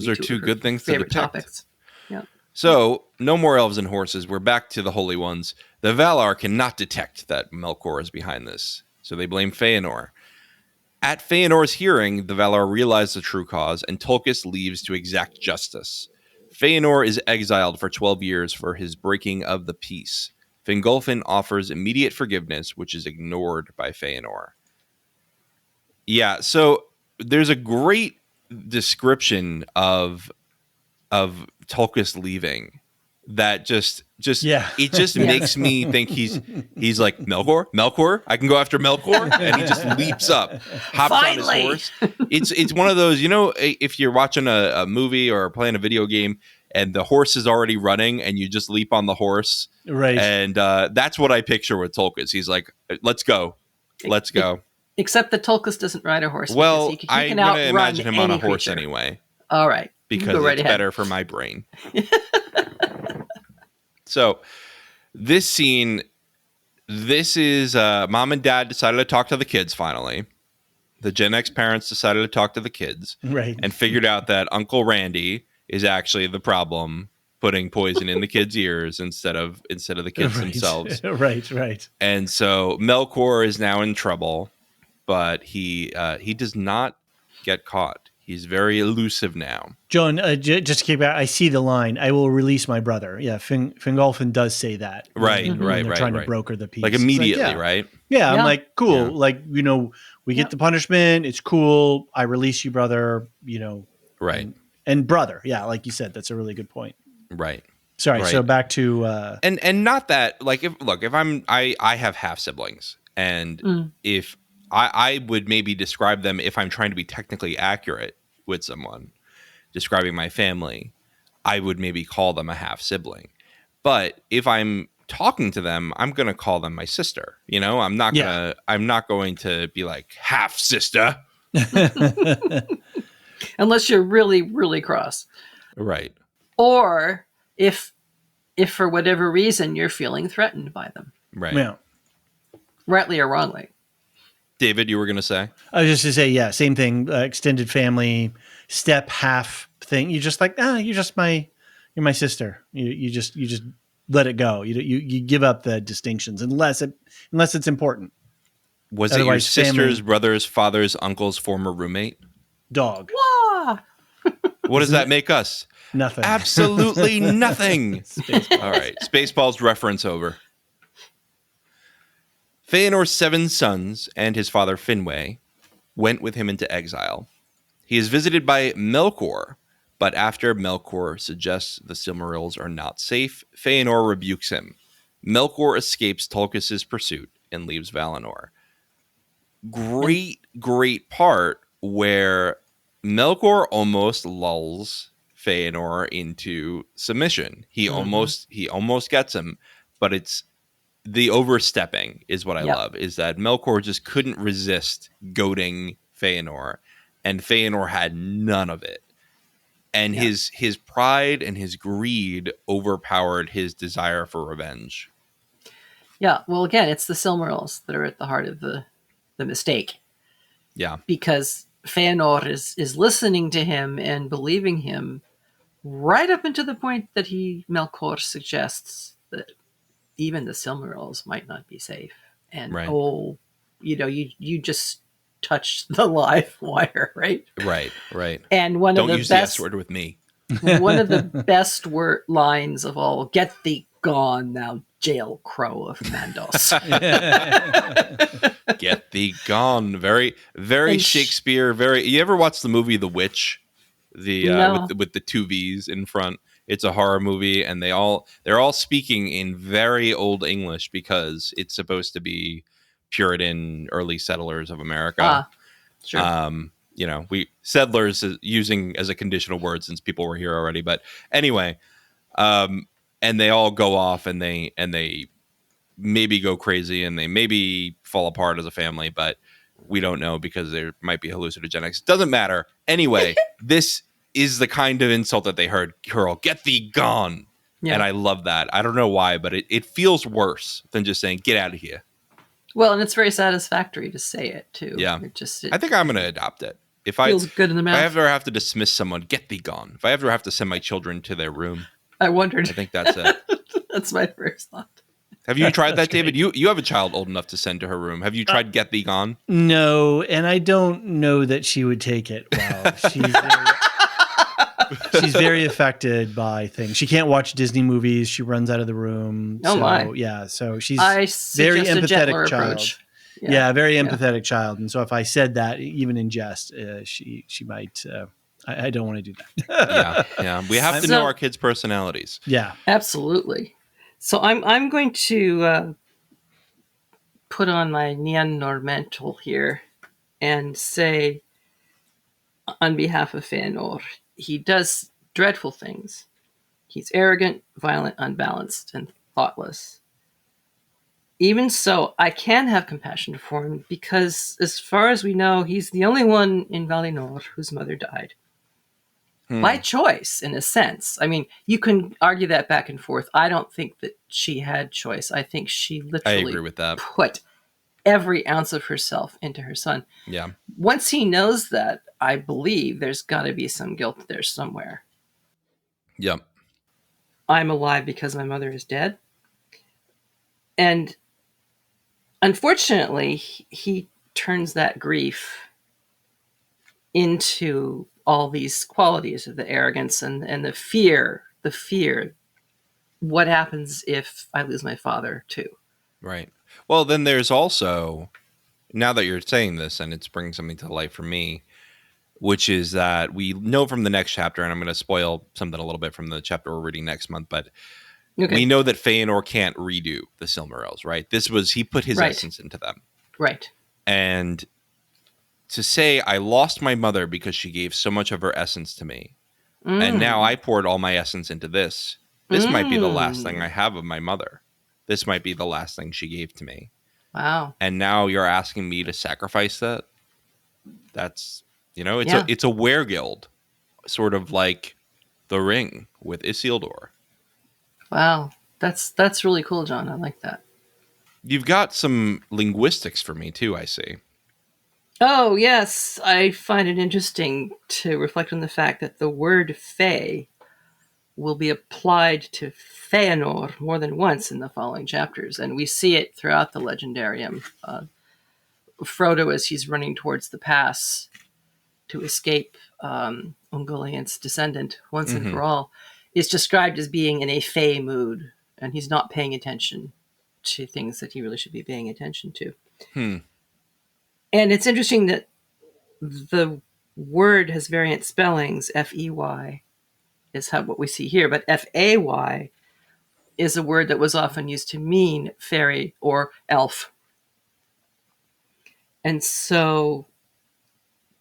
are two good things to favorite depict. topics. Yeah. So, no more elves and horses. We're back to the Holy Ones. The Valar cannot detect that Melkor is behind this, so they blame Fëanor. At Fëanor's hearing, the Valar realize the true cause, and Tulkas leaves to exact justice. Fëanor is exiled for 12 years for his breaking of the peace. Fingolfin offers immediate forgiveness, which is ignored by Fëanor. Yeah, so there's a great description of Tulkas leaving that just it just makes me think he's like Melkor, I can go after Melkor, and he just leaps up, hops Finally! on his horse. It's one of those, if you're watching a movie or playing a video game and the horse is already running and you just leap on the horse, right? And that's what I picture with Tulkas. He's like, let's go. Except that Tulkas doesn't ride a horse. Well, he I'm can going to outrun imagine him on a horse creature. anyway. All right. Because go right it's ahead. better for my brain. So this scene, this is mom and dad decided to talk to the kids finally. The Gen X parents decided to talk to the kids. Right. And figured out that Uncle Randy is actually the problem, putting poison in the kids' ears instead of the kids themselves. Right. And so Melkor is now in trouble, but he does not get caught. He's very elusive now. John, just to keep out, I see the line, I will release my brother. Yeah, Fingolfin does say that. Right. They're trying to broker the peace. Like immediately, like, right? Yeah, I'm like, cool. Yeah. Like, we get the punishment. It's cool. I release you, brother, Right. And brother. Yeah, like you said, that's a really good point. Right. Sorry, right. So back to... And not that, like, if I have half siblings, and if I would maybe describe them, if I'm trying to be technically accurate with someone, describing my family, I would maybe call them a half sibling. But if I'm talking to them, I'm going to call them my sister. I'm not going to be like half sister. Unless you're really, really cross. Right. Or if for whatever reason you're feeling threatened by them. Right. Yeah. Rightly or wrongly. David, you were going to say? I was just to say, yeah, same thing. Extended family, step half thing. You just like, you're my sister. You just let it go. You give up the distinctions unless it's important. Was it your sister's, brother's, father's, uncle's former roommate? Dog. Wah! What does that make us? Nothing. Absolutely nothing. All right. Spaceballs reference over. Fëanor's 7 sons and his father Finwë went with him into exile. He is visited by Melkor, but after Melkor suggests the Silmarils are not safe, Fëanor rebukes him. Melkor escapes Tulkas' pursuit and leaves Valinor. Great part where Melkor almost lulls Fëanor into submission. He almost gets him, but it's the overstepping is what I love, is that Melkor just couldn't resist goading Fëanor, and Fëanor had none of it. And his pride and his greed overpowered his desire for revenge. Yeah, well, again, it's the Silmarils that are at the heart of the mistake. Yeah. Because Fëanor is listening to him and believing him right up until the point that Melkor suggests that even the Silmarils might not be safe. And, you just touched the live wire, right? Right. And Don't use the S word with me. One of the best lines of all, "Get thee gone, thou jail crow of Mandos." Get thee gone. Very, very Shakespeare. You ever watch the movie The Witch? With the 2 V's in front. it's a horror movie, and they're all speaking in very old English because it's supposed to be Puritan early settlers of America. Sure. We settlers is using as a conditional word since people were here already. But anyway, and they all go off and they maybe go crazy and they maybe fall apart as a family, but we don't know because there might be hallucinogenics. Doesn't matter. Anyway, this is the kind of insult that they heard. Hurl, get thee gone. Yeah. And I love that. I don't know why, but it feels worse than just saying, get out of here. Well, and it's very satisfactory to say it too. Yeah. It I think I'm going to adopt it. If feels good in the mouth. If I ever have to dismiss someone, get thee gone. If I ever have to send my children to their room, I wondered. I think that's it. That's my first thought. Have you tried that, David? You have a child old enough to send to her room. Have you tried get thee gone? No, and I don't know that she would take it well. She's very affected by things. She can't watch Disney movies. She runs out of the room. Oh, my. Yeah, so she's very empathetic child. Approach. Yeah, very empathetic child. And so if I said that, even in jest, she might. I don't want to do that. Yeah. We have to know our kids' personalities. Yeah, absolutely. So I'm going to put on my Neanderthal here and say, on behalf of Fëanor, he does dreadful things. He's arrogant, violent, unbalanced, and thoughtless. Even so, I can have compassion for him because, as far as we know, he's the only one in Valinor whose mother died. By choice, in a sense. I mean, you can argue that back and forth. I don't think that she had choice. I think she literally I agree with that. Put every ounce of herself into her son. Yeah. Once he knows that, I believe there's got to be some guilt there somewhere. Yep. I'm alive because my mother is dead. And unfortunately, he turns that grief into all these qualities of the arrogance and the fear. What happens if I lose my father too? Right. Well, then there's also, now that you're saying this, and it's bringing something to light for me, which is that we know from the next chapter, and I'm going to spoil something a little bit from the chapter we're reading next month, but we know that Fëanor can't redo the Silmarils, right? He put his essence into them. Right. And to say, I lost my mother because she gave so much of her essence to me, and now I poured all my essence into this. This might be the last thing I have of my mother. This might be the last thing she gave to me. Wow. And now you're asking me to sacrifice that? That's, it's a weregild, sort of like the ring with Isildur. Wow. That's really cool, John. I like that. You've got some linguistics for me, too, I see. Oh, yes. I find it interesting to reflect on the fact that the word Fë will be applied to Fëanor more than once in the following chapters, and we see it throughout the Legendarium. Frodo, as he's running towards the pass to escape Ungoliant's descendant once and for all, is described as being in a Fë mood, and he's not paying attention to things that he really should be paying attention to. And it's interesting that the word has variant spellings. F-E-Y is what we see here, but F-A-Y is a word that was often used to mean fairy or elf. And so,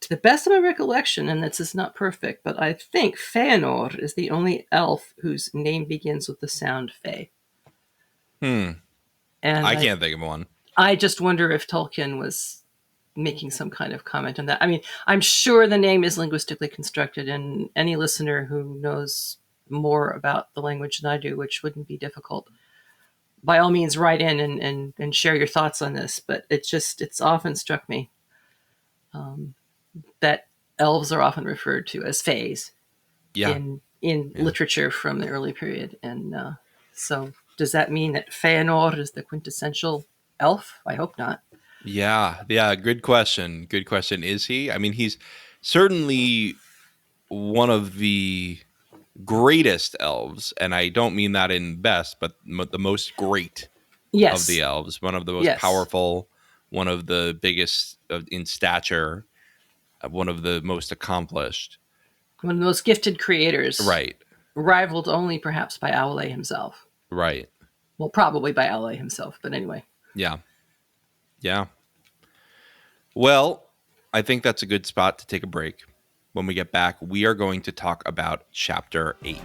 to the best of my recollection, and this is not perfect, but I think Fëanor is the only elf whose name begins with the sound Fë. And I can't think of one. I just wonder if Tolkien was making some kind of comment on that. I mean, I'm sure the name is linguistically constructed, and any listener who knows more about the language than I do, which wouldn't be difficult, by all means write in and share your thoughts on this. But it's often struck me that elves are often referred to as fays in literature from the early period. And so does that mean that Fëanor is the quintessential elf? I hope not. Yeah. Good question. Is he? I mean, he's certainly one of the greatest elves, and I don't mean that in best, but the most great of the elves. One of the most powerful, one of the biggest in stature, one of the most accomplished. One of the most gifted creators. Right. rivaled only perhaps by Aule himself. Right. Well, probably by Aule himself, but anyway. Yeah. Yeah. Well, I think that's a good spot to take a break. When we get back, we are going to talk about Chapter 8.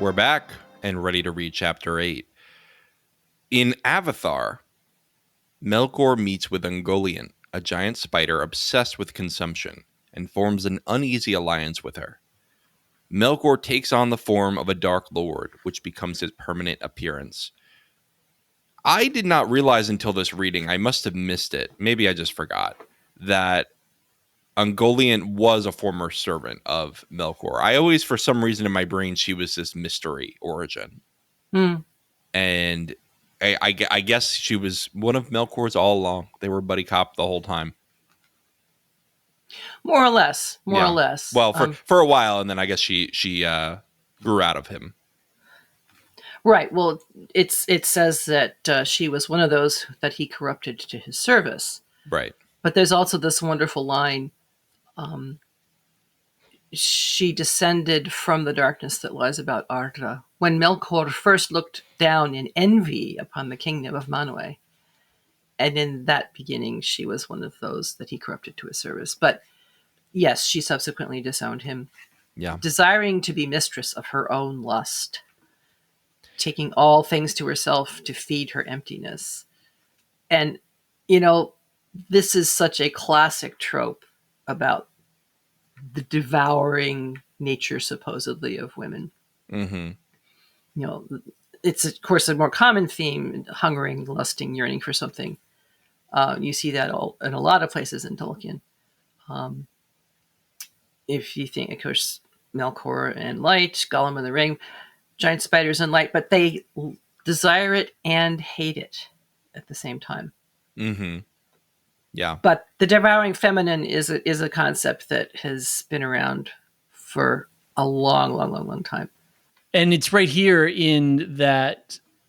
We're back and ready to read Chapter 8. In Avathar, Melkor meets with Ungoliant, a giant spider obsessed with consumption, and forms an uneasy alliance with her. Melkor takes on the form of a Dark Lord, which becomes his permanent appearance. I did not realize until this reading, I must have missed it, maybe I just forgot, that Ungoliant was a former servant of Melkor. I always, for some reason in my brain, she was this mystery origin. And I guess she was one of Melkor's all along. They were buddy cop the whole time. More or less. More or less. Well, for a while, and then I guess she grew out of him. Right. Well, it says that she was one of those that he corrupted to his service. Right. But there's also this wonderful line, she descended from the darkness that lies about Arda. When Melkor first looked down in envy upon the kingdom of Manwë, and in that beginning, she was one of those that he corrupted to his service. But yes, she subsequently disowned him, desiring to be mistress of her own lust, taking all things to herself to feed her emptiness. And, you know, this is such a classic trope about the devouring nature, supposedly, of women. Mm-hmm. You know, it's, of course, a more common theme, hungering, lusting, yearning for something. You see that in a lot of places in Tolkien. If you think, of course, Melkor and light, Gollum and the Ring, giant spiders and light, but they desire it and hate it at the same time. Mm-hmm. Yeah. But the devouring feminine is a concept that has been around for a long time. And it's right here in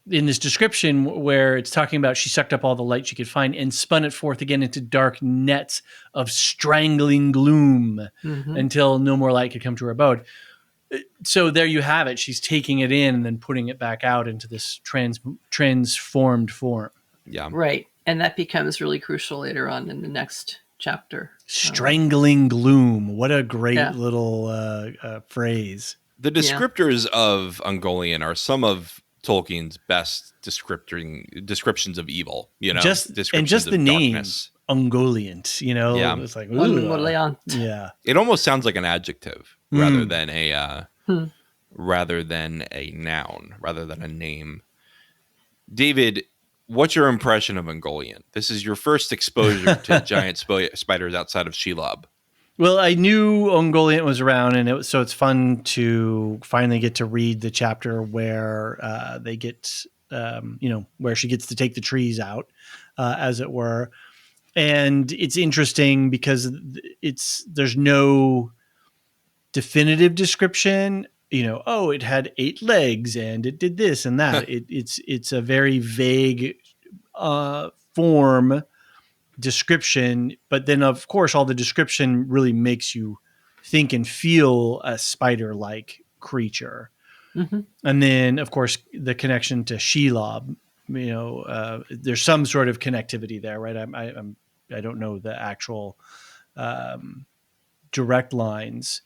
this description where it's talking about she sucked up all the light she could find and spun it forth again into dark nets of strangling gloom until no more light could come to her abode. So there you have it. She's taking it in and then putting it back out into this transformed form. Yeah. Right. And that becomes really crucial later on in the next chapter. Strangling gloom. What a great little phrase. The descriptors of Ungoliant are some of Tolkien's best descriptions of evil. You know, just the name Ungoliant. You know, it's like Ungoliant. Yeah. It almost sounds like an adjective rather than a noun, rather than a name. David, what's your impression of Ungoliant? This is your first exposure to giant spiders outside of Shelob. Well, I knew Ungoliant was around, and so it's fun to finally get to read the chapter where they get, where she gets to take the trees out, as it were. And it's interesting because there's no definitive description. You know, oh, it had 8 legs and it did this and that. It's a very vague form description, but then of course all the description really makes you think and feel a spider-like creature. And then of course the connection to Shelob, there's some sort of connectivity there, right? I don't know the actual direct lines.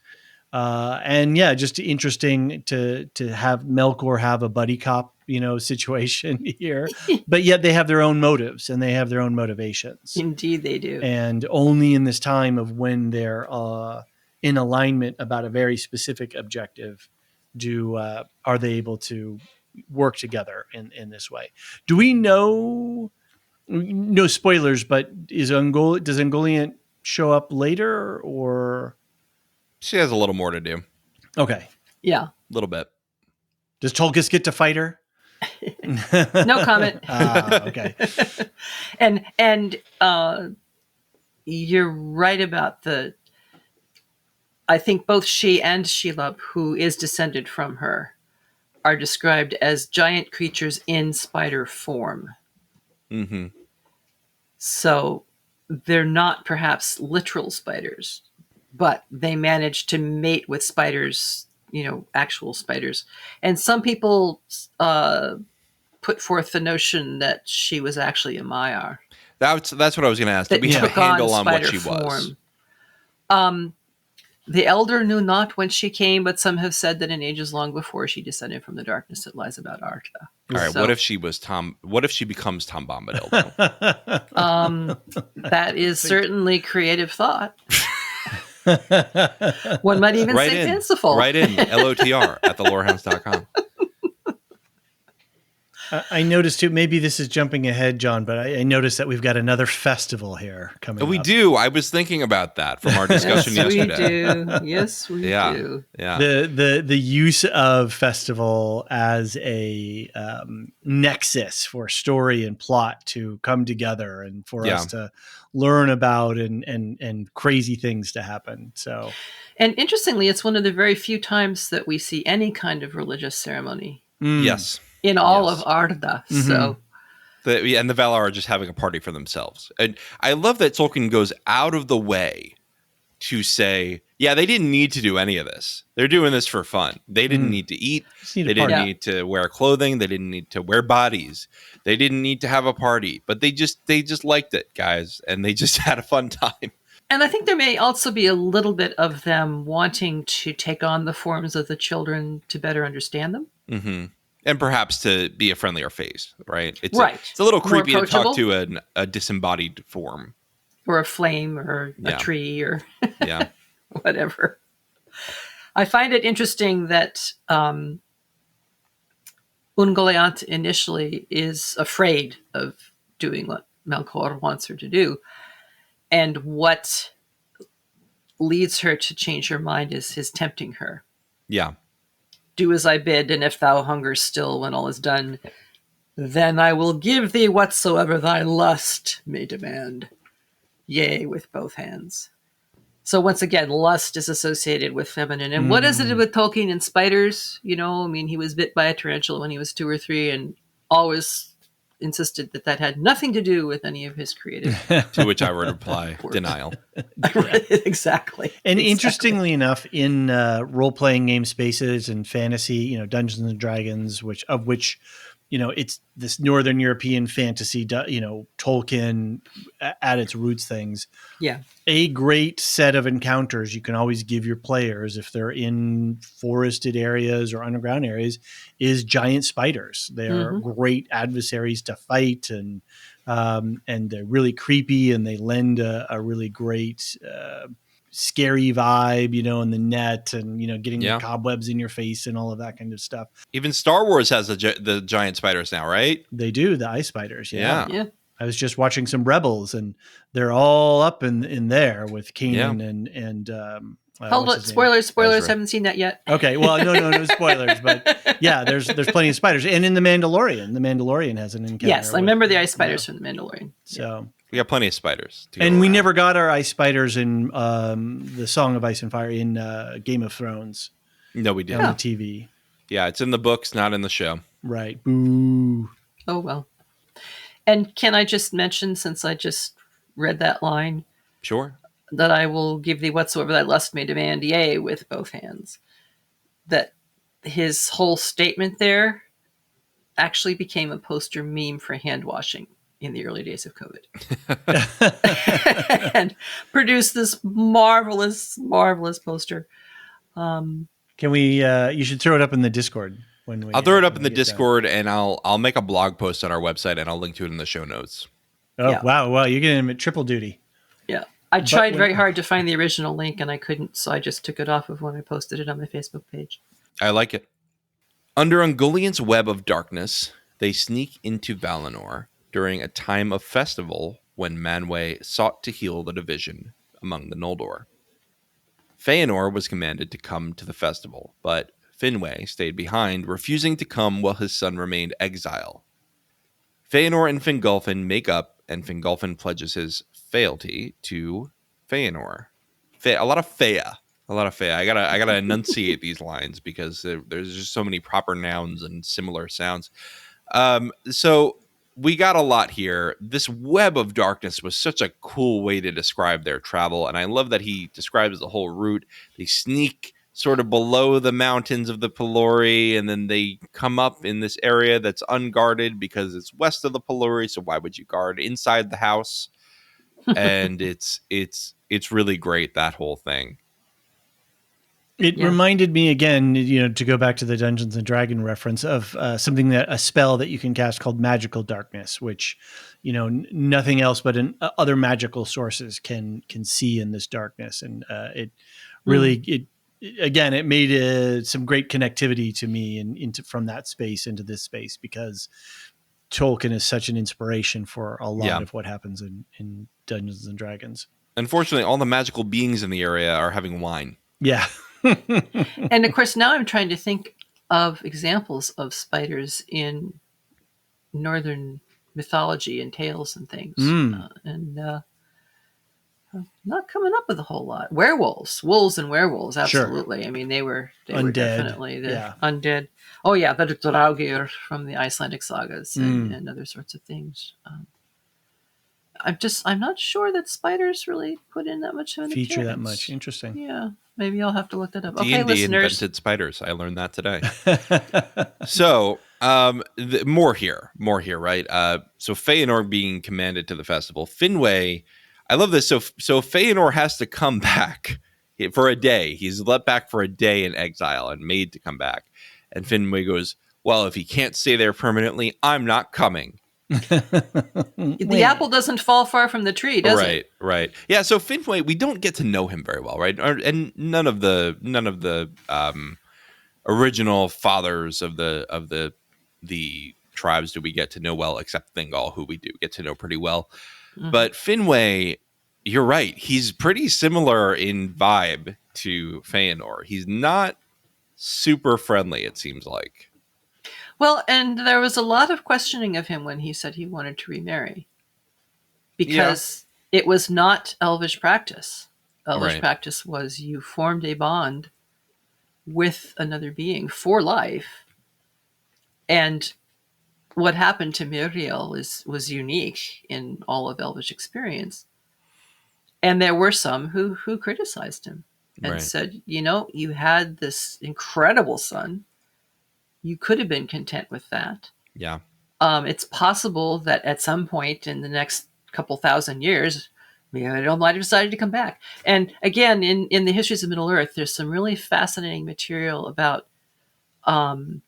And yeah, just interesting to have Melkor have a buddy cop, situation here, but yet they have their own motives and they have their own motivations. Indeed they do. And only in this time of when they're in alignment about a very specific objective are they able to work together in this way. Do we know, no spoilers, but does Ungoliant show up later, or? She has a little more to do. Okay. Yeah. A little bit. Does Tolkis get to fight her? No comment. Okay. And you're right about I think both she and Shelob, who is descended from her, are described as giant creatures in spider form. Mm-hmm. So they're not perhaps literal spiders, but they manage to mate with spiders, actual spiders. And some people put forth the notion that she was actually a Maiar. That's what I was going to ask. Did That we have a took on handle on what spider she was? form. The elder knew not when she came, but some have said that in ages long before she descended from the darkness that lies about Arda. All right. So, What if she was Tom? What if she becomes Tom Bombadil? that is certainly creative thought. One might even say fanciful. Right in LOTR at thelorehounds.com. I noticed too, maybe this is jumping ahead, John, but I noticed that we've got another festival here coming We up. do. I was thinking about that from our discussion yesterday. Yes, we do. Yeah. The use of festival as a nexus for story and plot to come together and for us to learn about and crazy things to happen. So, and interestingly, it's one of the very few times that we see any kind of religious ceremony. Yes. In all of Arda. Mm-hmm. So and the Valar are just having a party for themselves. And I love that Tolkien goes out of the way to say, yeah, they didn't need to do any of this. They're doing this for fun. They didn't need to eat. They didn't need to wear clothing. They didn't need to wear bodies. They didn't need to have a party. But they just liked it, guys. And they just had a fun time. And I think there may also be a little bit of them wanting to take on the forms of the children to better understand them. Mm-hmm. And perhaps to be a friendlier face, right? It's a little More creepy to talk to a disembodied form. Or a flame or a tree or whatever. I find it interesting that Ungoliant initially is afraid of doing what Melkor wants her to do. And what leads her to change her mind is his tempting her. Yeah. Do as I bid, and if thou hunger still when all is done, then I will give thee whatsoever thy lust may demand, yea, with both hands. So once again, lust is associated with feminine. And what is it with Tolkien and spiders? He was bit by a tarantula when he was 2 or 3 and always insisted that had nothing to do with any of his creative. To which I would reply, denial. Exactly. And interestingly enough, in role-playing game spaces and fantasy, Dungeons and Dragons, which it's this Northern European fantasy, Tolkien at its roots things. Yeah. A great set of encounters you can always give your players if they're in forested areas or underground areas is giant spiders. They are great adversaries to fight and they're really creepy and they lend a really great scary vibe, in the net and, getting the cobwebs in your face and all of that kind of stuff. Even Star Wars has the giant spiders now, right? They do, the ice spiders. Yeah. I was just watching some Rebels and they're all up in there with Kanan and hold on, spoilers, Ezra. Haven't seen that yet. Okay, well, no spoilers, but yeah, there's plenty of spiders. And in The Mandalorian has an encounter. Yes, I remember the ice spiders from The Mandalorian. So we got plenty of spiders. And we never got our ice spiders in the Song of Ice and Fire in Game of Thrones. No, we didn't. On the TV. Yeah, it's in the books, not in the show. Right. Boo. Oh, well. And can I just mention, since I just read that line? Sure. That I will give thee whatsoever thy lust may demand, yea, with both hands. That his whole statement there actually became a poster meme for hand washing in the early days of COVID. And produced this marvelous, marvelous poster. Can we, you should throw it up in the Discord. I'll throw it up in the Discord and I'll make a blog post on our website and I'll link to it in the show notes. Oh, yeah. Wow. You're getting him at triple duty. Yeah. I tried very hard to find the original link and I couldn't, so I just took it off of when I posted it on my Facebook page. I like it. Under Ungoliant's web of darkness, they sneak into Valinor during a time of festival when Manwë sought to heal the division among the Noldor. Fëanor was commanded to come to the festival, but Finwë stayed behind, refusing to come while his son remained exile. Fëanor and Fingolfin make up and Fingolfin pledges his fealty to Fëanor. A lot of Fea. I gotta enunciate these lines because there's just so many proper nouns and similar sounds. So we got a lot here. This web of darkness was such a cool way to describe their travel, and I love that he describes the whole route. They sneak sort of below the mountains of the Pelori, and then they come up in this area that's unguarded because it's west of the Pelori. So why would you guard inside the house? And it's really great, that whole thing. It reminded me again, to go back to the Dungeons and Dragon reference of something a spell that you can cast called Magical Darkness, which, nothing else but other magical sources can see in this darkness. And it really, it made some great connectivity to me from that space into this space, because Tolkien is such an inspiration for a lot of what happens in Dungeons and Dragons. Unfortunately, all the magical beings in the area are having wine. Yeah. And of course, now I'm trying to think of examples of spiders in northern mythology and tales and things, and not coming up with a whole lot. Wolves and werewolves, absolutely. Sure. I mean, they were undead. Definitely the undead. Oh yeah, the Draugr from the Icelandic sagas and other sorts of things. I'm not sure that spiders really put in that much of an feature appearance. That much. Interesting. Yeah, maybe I'll have to look that up. D&D okay, listeners. Invented spiders. I learned that today. So more here, right? So Fëanor being commanded to the festival. Finwë, I love this. So Fëanor has to come back for a day. He's let back for a day in exile and made to come back. And Finwë goes, well, if he can't stay there permanently, I'm not coming. The apple doesn't fall far from the tree, does it? Right. Yeah. So Finwë, we don't get to know him very well, right? And none of the original fathers of the tribes do we get to know well, except Thingol, who we do get to know pretty well. Mm-hmm. But Finwë, you're right. He's pretty similar in vibe to Fëanor. He's not super friendly, it seems like. Well, and there was a lot of questioning of him when he said he wanted to remarry, because it was not Elvish practice. Elvish practice was you formed a bond with another being for life. And what happened to Miriel was unique in all of Elvish experience. And there were some who criticized him and said, you had this incredible son. You could have been content with that. Yeah. It's possible that at some point in the next couple thousand years, Miriel might have decided to come back. And again, in the Histories of Middle-earth, there's some really fascinating material about the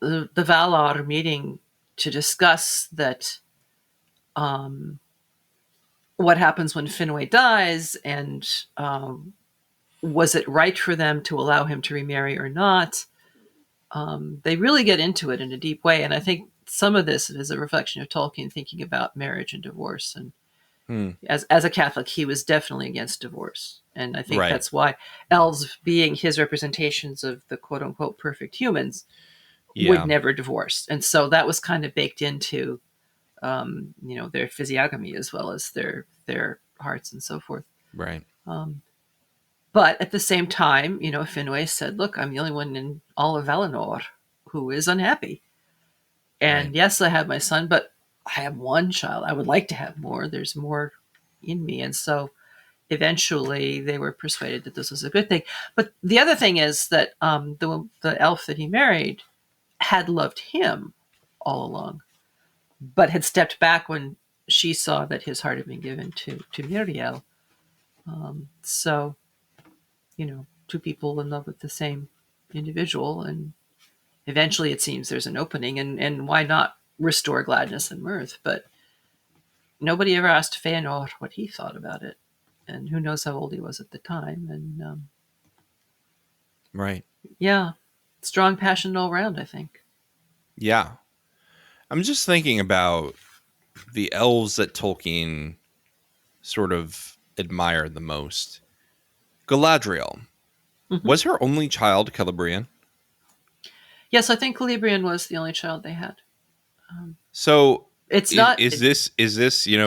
Valar meeting to discuss that what happens when Finwë dies, and was it right for them to allow him to remarry or not? They really get into it in a deep way, and I think some of this is a reflection of Tolkien thinking about marriage and divorce. And as a Catholic, he was definitely against divorce, and I think that's why elves, being his representations of the quote unquote perfect humans, would never divorce, and so that was kind of baked into their physiognomy as well as their hearts and so forth. Right. But at the same time, Finwë said, look, I'm the only one in all of Valinor who is unhappy. And yes, I have my son, but I have one child. I would like to have more. There's more in me. And so eventually they were persuaded that this was a good thing. But the other thing is that the elf that he married had loved him all along, but had stepped back when she saw that his heart had been given to Miriel. So, two people in love with the same individual, and eventually it seems there's an opening, and why not restore gladness and mirth? But nobody ever asked Fëanor what he thought about it, and who knows how old he was at the time. And strong passion all around, I think. Yeah. I'm just thinking about the elves that Tolkien sort of admired the most. Galadriel. Mm-hmm. Was her only child Celebrian? Yes, I think Celebrian was the only child they had. So It's not. Is this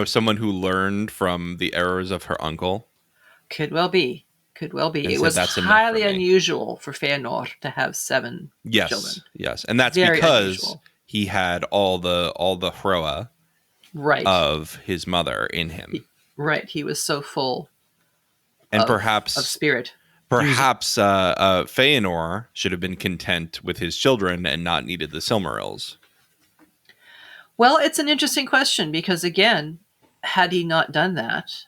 someone who learned from the errors of her uncle? Could well be. Could well be. And It said, was "That's enough for highly me." unusual for Fëanor to have 7 children. Yes, and that's Very because unusual. he had all the hroa Right. of his mother in him, Right. He was so full and of perhaps spirit. Fëanor should have been content with his children and not needed the Silmarils. Well, it's an interesting question because, again, had he not done that,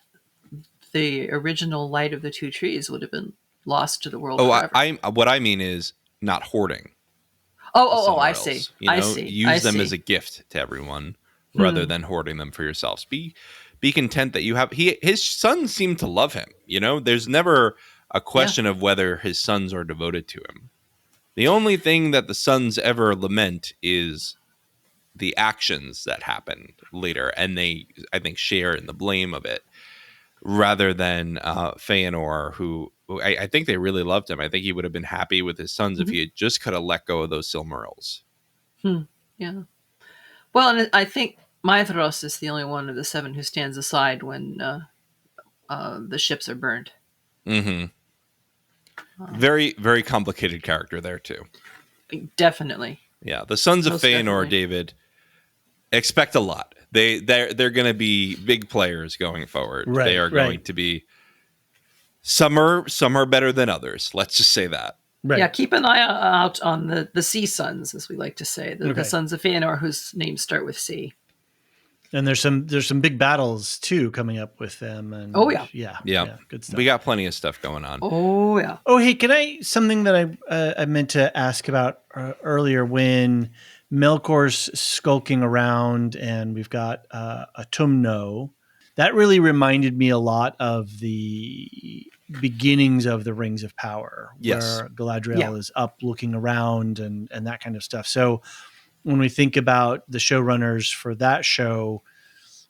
the original light of the 2 trees would have been lost to the world forever. What I mean is not hoarding. I see. I see. Use them as a gift to everyone rather than hoarding them for yourselves. Be content that you have. His sons seem to love him. There's never a question of whether his sons are devoted to him. The only thing that the sons ever lament is the actions that happen later, and they, I think, share in the blame of it, rather than Fëanor, who I think they really loved him. I think he would have been happy with his sons if he had just could have let go of those Silmarils. Yeah. Well, and I think Maedhros is the only one of the 7 who stands aside when the ships are burned. Mm-hmm. Very, very complicated character there too. Definitely. Yeah, the sons of Fëanor, David, expect a lot. They're going to be big players going forward. Right, they are going to be. Some are better than others. Let's just say that. Right. Yeah, keep an eye out on the Sea Sons, as we like to say, the sons of Fëanor, whose names start with C. And there's some big battles too coming up with them. And yeah, good stuff. We got plenty of stuff going on. Oh yeah. Oh hey, something that I meant to ask about earlier when Melkor's skulking around and we've got a Tumno. That really reminded me a lot of the beginnings of the Rings of Power, where Galadriel is up looking around and that kind of stuff. So when we think about the showrunners for that show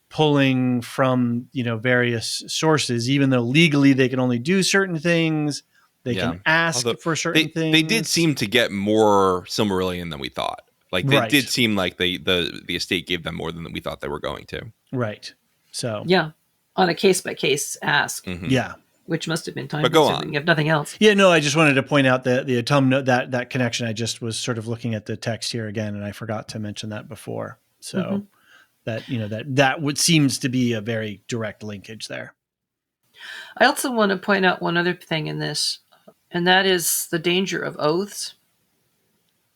pulling from, various sources, even though legally they can only do certain things, they can ask for certain things. They did seem to get more Silmarillion than we thought. Like they did seem like the estate gave them more than we thought they were going to. Right. So yeah, on a case by case ask. Mm-hmm. Yeah. Which must have been time consuming if nothing else. Yeah, no, I just wanted to point out the Autumn that connection. I just was sort of looking at the text here again, and I forgot to mention that before. So that would seems to be a very direct linkage there. I also want to point out one other thing in this, and that is the danger of oaths.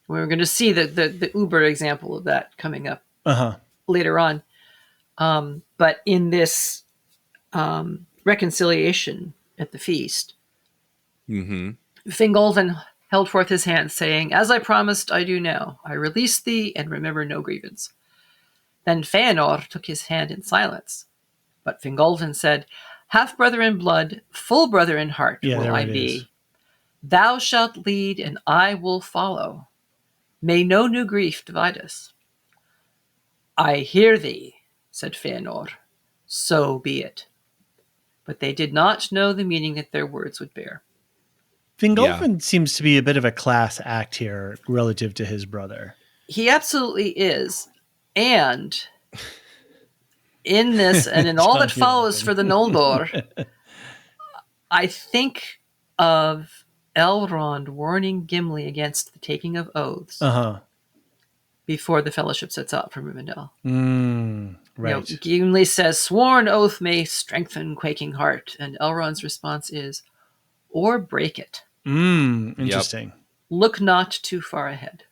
We're going to see the Uber example of that coming up later on. But in this reconciliation at the feast, Thingol held forth his hand, saying, "As I promised, I do now. I release thee and remember no grievance." Then Fëanor took his hand in silence. But Thingol said, "Half brother in blood, full brother in heart will I be. Thou shalt lead and I will follow. May no new grief divide us." "I hear thee," said Fëanor. "So be it." But they did not know the meaning that their words would bear. Thingolfin seems to be a bit of a class act here relative to his brother. He absolutely is. And in this and in all that follows for the Noldor, I think of Elrond warning Gimli against the taking of oaths before the Fellowship sets out from Rivendell. Right. Gimli says, "Sworn oath may strengthen quaking heart," and Elrond's response is, "Or break it." Interesting. Look not too far ahead.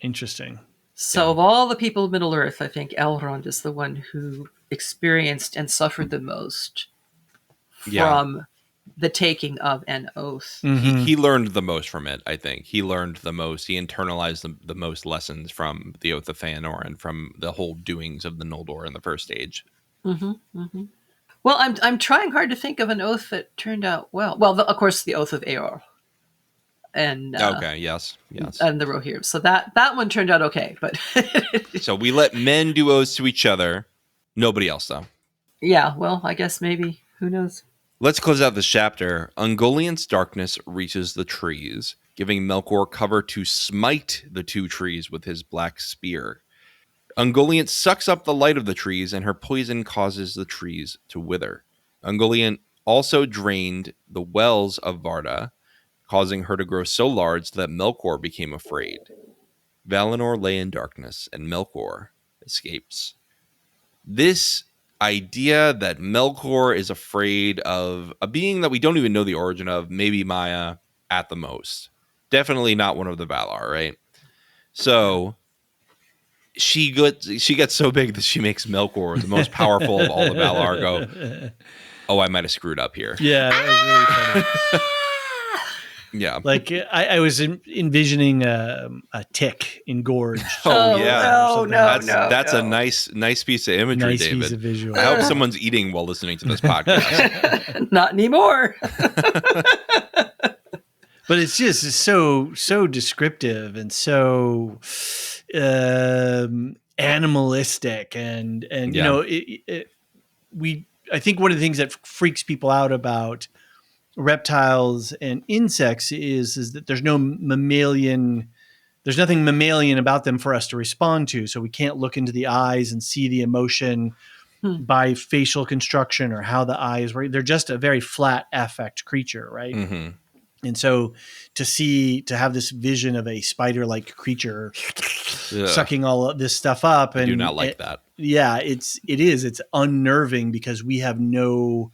Interesting. So of all the people of Middle-earth, I think Elrond is the one who experienced and suffered the most from the taking of an oath. He learned the most from it, I think. He learned the most. He internalized the most lessons from the Oath of Fëanor and from the whole doings of the Noldor in the first age. Well, I'm trying hard to think of an oath that turned out well. Well, of course, the Oath of Eor. And yes. And the Rohirrim. So that one turned out okay, but so we let men do oaths to each other. Nobody else, though. Yeah, well, I guess maybe. Who knows? Let's close out this chapter. Ungoliant's darkness reaches the trees, giving Melkor cover to smite the 2 trees with his black spear. Ungoliant sucks up the light of the trees, and her poison causes the trees to wither. Ungoliant also drained the wells of Varda, causing her to grow so large that Melkor became afraid. Valinor lay in darkness, and Melkor escapes. This idea that Melkor is afraid of a being that we don't even know the origin of, maybe Maya at the most. Definitely not one of the Valar, right? So she gets so big that she makes Melkor, the most powerful of all the Valar, go, oh, I might have screwed up here. Yeah, that was really funny. Yeah. Like I was envisioning a tick engorged. Oh, yeah. No, That's a nice piece of imagery, Nice David. piece of visual. I hope someone's eating while listening to this podcast. Not anymore. But it's so descriptive and so animalistic, and you know, I think one of the things that freaks people out about reptiles and insects is that there's nothing mammalian about them for us to respond to. So we can't look into the eyes and see the emotion by facial construction or how the eyes work. They're just a very flat affect creature, right? Mm-hmm. And so to have this vision of a spider-like creature sucking all of this stuff up, and I do not like that. Yeah, it's unnerving because we have no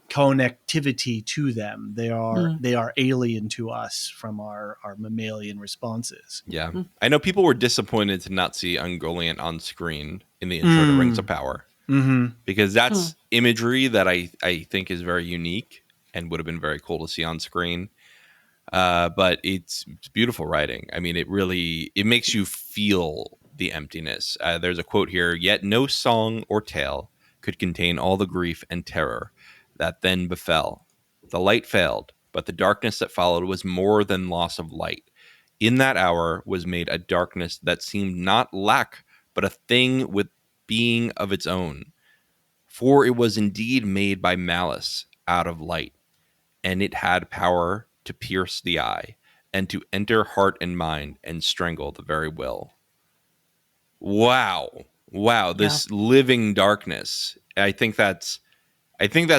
connectivity to them. They are alien to us from our mammalian responses. Yeah. I know people were disappointed to not see Ungoliant on screen in the intro to Rings of Power. Mm-hmm. Because that's imagery that I think is very unique and would have been very cool to see on screen. But it's beautiful writing. I mean, it makes you feel the emptiness. There's a quote here, "Yet no song or tale could contain all the grief and terror that then befell. The light failed, but the darkness that followed was more than loss of light. In that hour was made a darkness that seemed not lack, but a thing with being of its own. For it was indeed made by malice out of light, and it had power to pierce the eye, and to enter heart and mind, and strangle the very will." Wow. This living darkness. I think that's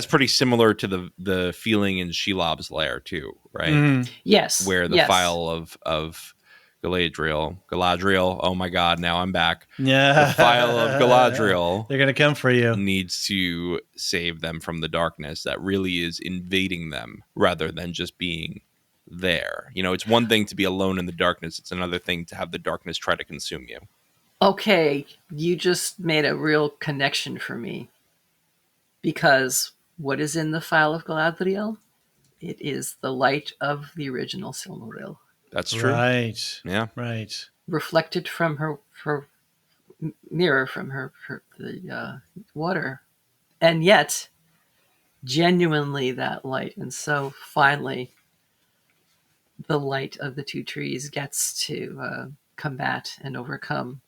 pretty similar to the feeling in Shelob's Lair too, right? Mm-hmm. Yes. Where the file of Galadriel, oh my God, now I'm back. Yeah. The file of Galadriel, they're going to come for you. Needs to save them from the darkness that really is invading them rather than just being there. You know, it's one thing to be alone in the darkness. It's another thing to have the darkness try to consume you. Okay, you just made a real connection for me. Because what is in the file of Galadriel? It is the light of the original Silmaril. That's true. Right. Yeah. Right. Reflected from her mirror, from the water. And yet, genuinely that light. And so finally, the light of the two trees gets to combat and overcome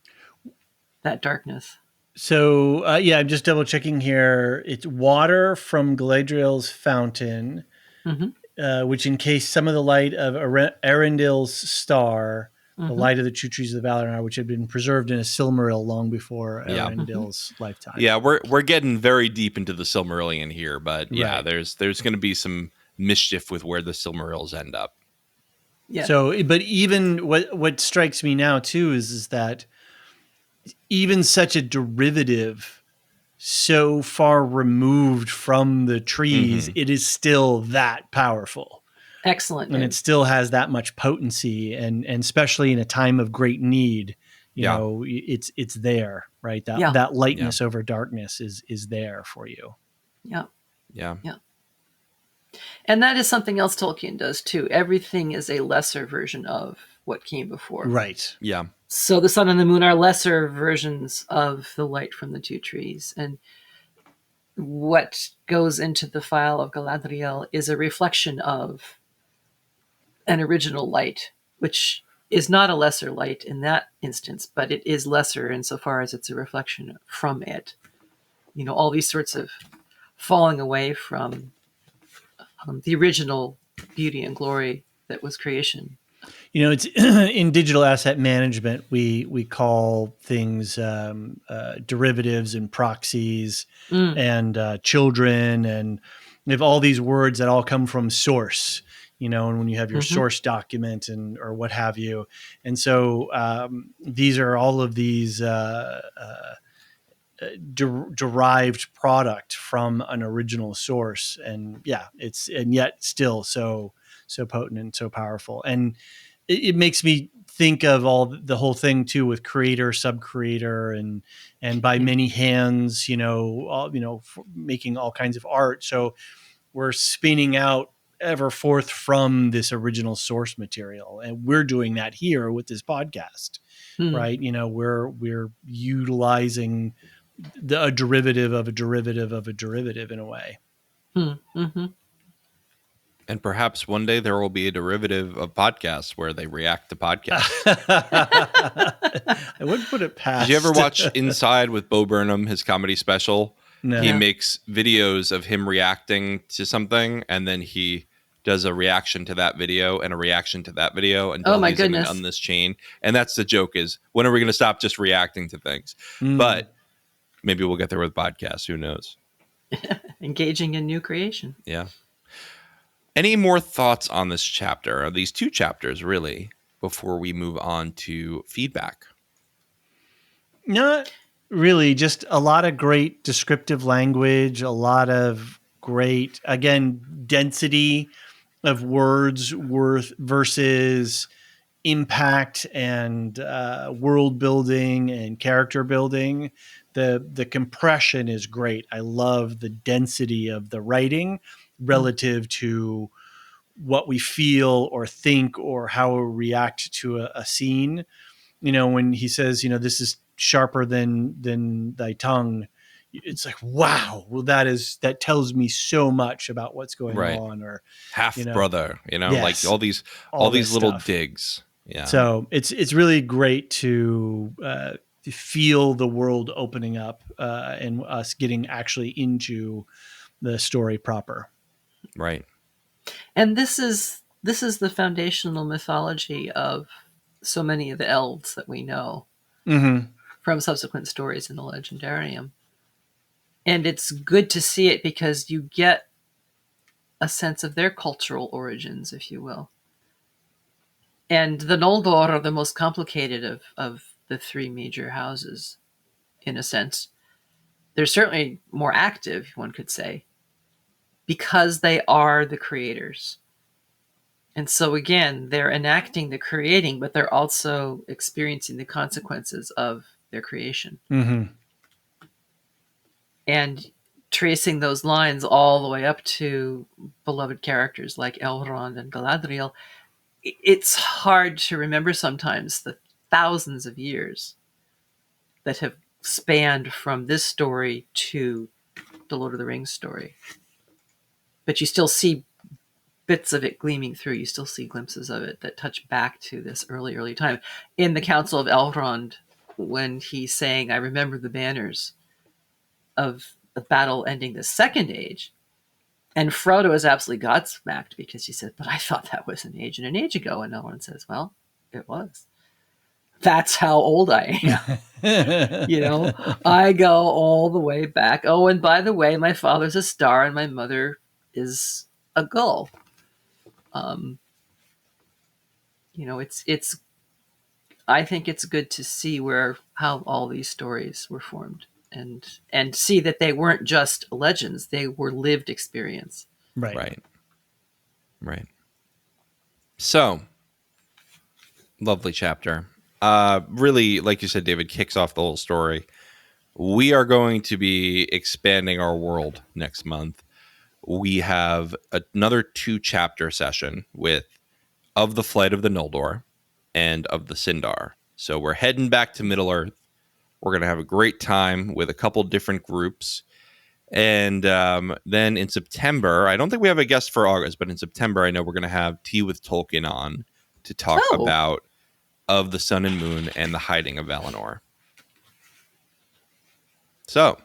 that darkness. So, I'm just double checking here. It's water from Galadriel's fountain, which encased some of the light of Arundel's star, the light of the two trees of the Valinor, which had been preserved in a Silmaril long before Arundel's lifetime. Yeah, we're getting very deep into the Silmarillion here, but there's going to be some mischief with where the Silmarils end up. Yeah. So, but even what strikes me now too is that even such a derivative so far removed from the trees, it is still that powerful. Excellent. And it still has that much potency, and especially in a time of great need, you know, it's there, right? That lightness over darkness is there for you. Yeah. Yeah. Yeah. And that is something else Tolkien does too. Everything is a lesser version of what came before. Right. Yeah. So the sun and the moon are lesser versions of the light from the two trees. And what goes into the file of Galadriel is a reflection of an original light, which is not a lesser light in that instance, but it is lesser insofar as it's a reflection from it. You know, all these sorts of falling away from the original beauty and glory that was creation. It's in digital asset management, we call things derivatives and proxies Mm. and children, and we have all these words that all come from source. And when you have your Mm-hmm. source document or what have you, and so these are all of these derived product from an original source, and yet still so potent and so powerful. And it makes me think of the whole thing too, with creator, sub-creator, and by many hands, making all kinds of art. So we're spinning out ever forth from this original source material, and we're doing that here with this podcast. Right? We're utilizing a derivative of a derivative of a derivative in a way. Mm-hmm. And perhaps one day there will be a derivative of podcasts where they react to podcasts. I wouldn't put it past. Did you ever watch Inside with Bo Burnham, his comedy special? No. He makes videos of him reacting to something, and then he does a reaction to that video and a reaction to that video until he's on this chain. And that's the joke, is when are we going to stop just reacting to things? But maybe we'll get there with podcasts. Who knows? Engaging in new creation. Yeah. Any more thoughts on this chapter, or these two chapters, really, before we move on to feedback? Not really. Just a lot of great descriptive language, a lot of great, again, density of words versus impact and world building and character building. The compression is great. I love the density of the writing relative to what we feel or think or how we react to a scene. When he says, this is sharper than thy tongue, it's like, wow, well, that tells me so much about what's going on. Or half brother, yes, like all these little stuff. Digs. Yeah. So it's really great to feel the world opening up and us getting actually into the story proper. Right. And this is the foundational mythology of so many of the elves that we know from subsequent stories in the Legendarium. And it's good to see it because you get a sense of their cultural origins, if you will. And the Noldor are the most complicated of the three major houses, in a sense. They're certainly more active, one could say, because they are the creators. And so again, they're enacting the creating, but they're also experiencing the consequences of their creation. And tracing those lines all the way up to beloved characters like Elrond and Galadriel, it's hard to remember sometimes the thousands of years that have spanned from this story to the Lord of the Rings story. But you still see bits of it gleaming through. You still see glimpses of it that touch back to this early time. In the Council of Elrond, when he's saying, I remember the banners of the battle ending the Second Age, and Frodo is absolutely godsmacked because he said, but I thought that was an age and an age ago. And Elrond says, well, it was. That's how old I am. I go all the way back. Oh, and by the way, my father's a star and my mother is a gull. It's I think it's good to see how all these stories were formed and see that they weren't just legends, they were lived experience. Right. So, lovely chapter. Really, like you said, David, kicks off the whole story. We are going to be expanding our world next month. We have another 2-chapter session with Of the Flight of the Noldor and of the Sindar. So we're heading back to Middle-earth. We're going to have a great time with a couple different groups. And then in September, I don't think we have a guest for August, but in September, I know we're going to have Tea with Tolkien on to talk about Of the Sun and Moon and the Hiding of Valinor. So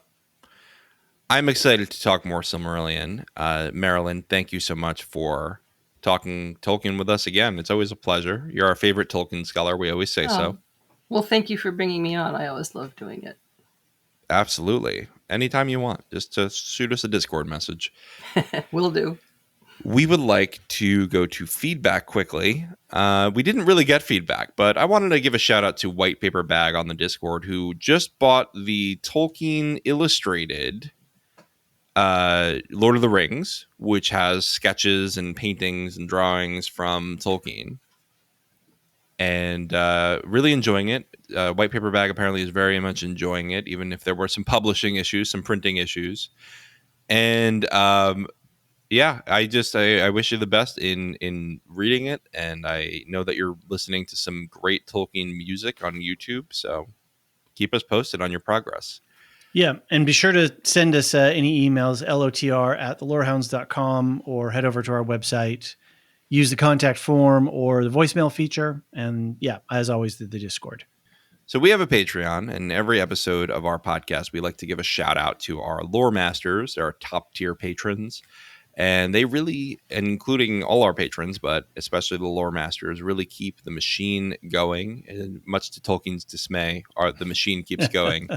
I'm excited to talk more Silmarillion. Marilyn, thank you so much for talking Tolkien with us again. It's always a pleasure. You're our favorite Tolkien scholar. We always say so. Well, thank you for bringing me on. I always love doing it. Absolutely. Anytime you want, just to shoot us a Discord message. Will do. We would like to go to feedback quickly. We didn't really get feedback, but I wanted to give a shout out to White Paper Bag on the Discord, who just bought the Tolkien Illustrated Lord of the Rings, which has sketches and paintings and drawings from Tolkien. And really enjoying it. White Paper Bag apparently is very much enjoying it, even if there were some publishing issues, some printing issues. And yeah, I wish you the best in reading it, and I know that you're listening to some great Tolkien music on YouTube, so keep us posted on your progress. Yeah, and be sure to send us any emails, lotr@thelorehounds.com, or head over to our website, use the contact form or the voicemail feature, and yeah, as always, the Discord. So we have a Patreon, and every episode of our podcast, we like to give a shout out to our lore masters, our top tier patrons. And they really, including all our patrons, but especially the lore masters, really keep the machine going. And much to Tolkien's dismay, the machine keeps going.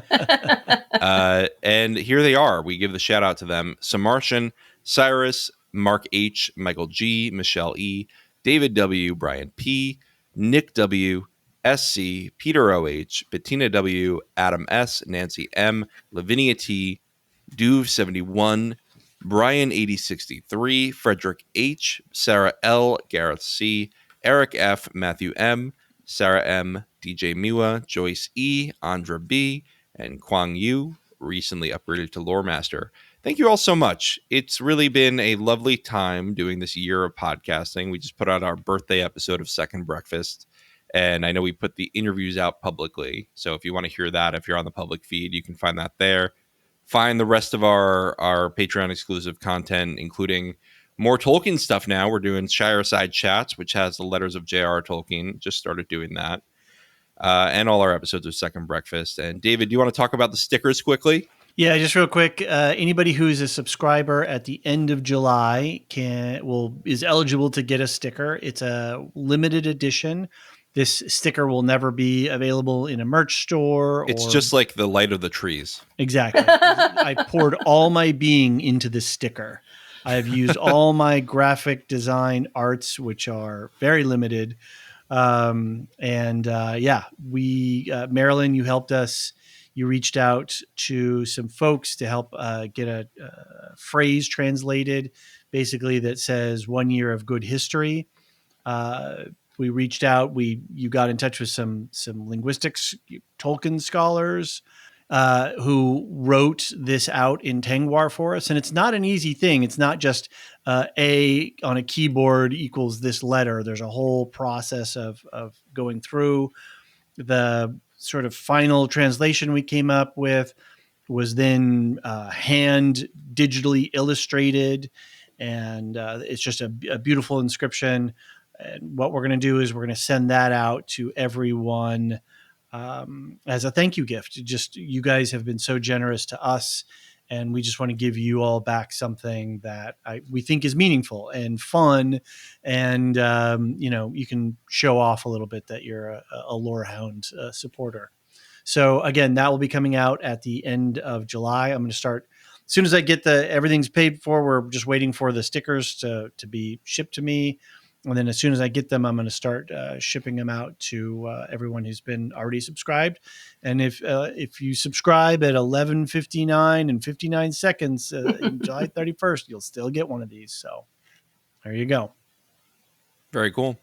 And here they are. We give the shout out to them. Samartian, Cyrus, Mark H, Michael G, Michelle E, David W, Brian P, Nick W, SC, Peter OH, Bettina W, Adam S, Nancy M, Lavinia T, Duve71, Brian 8063, Frederick H, Sarah L, Gareth C, Eric F, Matthew M, Sarah M, DJ Miwa, Joyce E, Andra B, and Kwang Yu, recently upgraded to Lore Master. Thank you all so much. It's really been a lovely time doing this year of podcasting. We just put out our birthday episode of Second Breakfast, and I know we put the interviews out publicly. So if you want to hear that, if you're on the public feed, you can find that there. Find the rest of our Patreon exclusive content, including more Tolkien stuff now. We're doing Shireside Chats, which has the letters of J.R. Tolkien. Just started doing that. And all our episodes of Second Breakfast. And David, do you want to talk about the stickers quickly? Yeah, just real quick. Anybody who's a subscriber at the end of July is eligible to get a sticker. It's a limited edition. This sticker will never be available in a merch store. It's just like the light of the trees. Exactly. I poured all my being into this sticker. I have used all my graphic design arts, which are very limited. Marilyn, you helped us. You reached out to some folks to help get a phrase translated, basically that says 1 year of good history. We reached out. You got in touch with some linguistics Tolkien scholars who wrote this out in Tengwar for us, and it's not an easy thing. It's not just A on a keyboard equals this letter. There's a whole process of going through. The sort of final translation we came up with was then hand digitally illustrated, and it's just a beautiful inscription. And what we're going to do is we're going to send that out to everyone as a thank you gift. Just, you guys have been so generous to us, and we just want to give you all back something that we think is meaningful and fun. And, you can show off a little bit that you're a Lorehound supporter. So again, that will be coming out at the end of July. I'm going to start as soon as I get everything's paid for. We're just waiting for the stickers to be shipped to me. And then as soon as I get them, I'm going to start shipping them out to everyone who's been already subscribed. And if you subscribe at 11:59 and 59 seconds, July 31st, you'll still get one of these. So there you go. Very cool.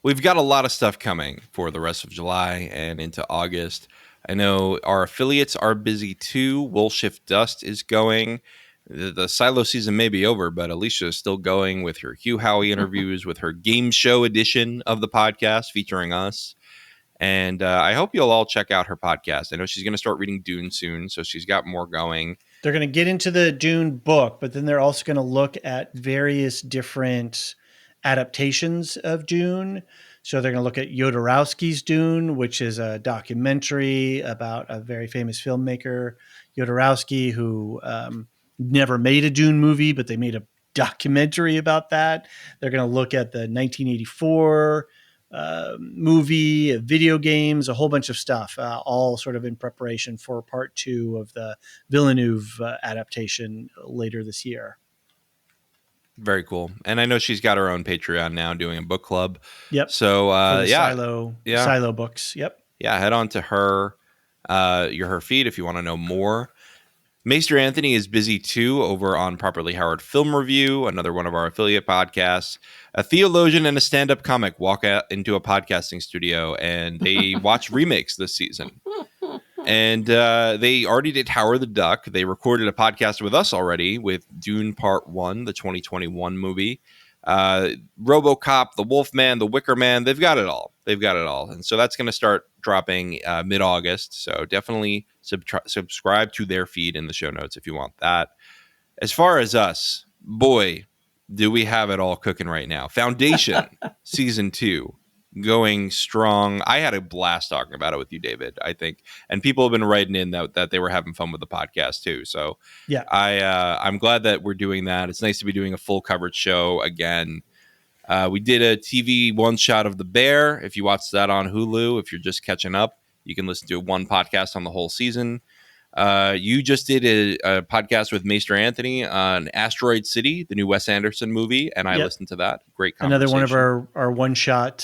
We've got a lot of stuff coming for the rest of July and into August. I know our affiliates are busy too. Woolshift Dust is going. The Silo season may be over, but Elysia is still going with her Hugh Howey interviews, with her game show edition of the podcast featuring us. And I hope you'll all check out her podcast. I know she's going to start reading Dune soon, so she's got more going. They're going to get into the Dune book, but then they're also going to look at various different adaptations of Dune. So they're going to look at Jodorowsky's Dune, which is a documentary about a very famous filmmaker, Jodorowsky, who never made a Dune movie, but they made a documentary about that. They're going to look at the 1984 movie, video games, a whole bunch of stuff, all sort of in preparation for part 2 of the Villeneuve adaptation later this year. Very cool. And I know she's got her own Patreon now doing a book club. Yep. So, Silo books. Yep. Yeah, head on to her feed if you want to know more. Maester Anthony is busy too over on Properly Howard Film Review, another one of our affiliate podcasts. A theologian and a stand-up comic walk out into a podcasting studio, and they watch remakes this season. And they already did Howard the Duck. They recorded a podcast with us already with Dune Part 1, the 2021 movie. RoboCop, The Wolfman, The Wicker Man. They've got it all. And so that's going to start dropping mid-August. So definitely subscribe to their feed in the show notes if you want that. As far as us, boy, do we have it all cooking right now. Foundation Season 2. Going strong. I had a blast talking about it with you, David, I think. And people have been writing in that they were having fun with the podcast too. So yeah, I'm glad that we're doing that. It's nice to be doing a full coverage show again. We did a TV one shot of The Bear. If you watched that on Hulu, if you're just catching up, you can listen to one podcast on the whole season. You just did a podcast with Maester Anthony on Asteroid City, the new Wes Anderson movie, and I listened to that. Great conversation. Another one of our one-shot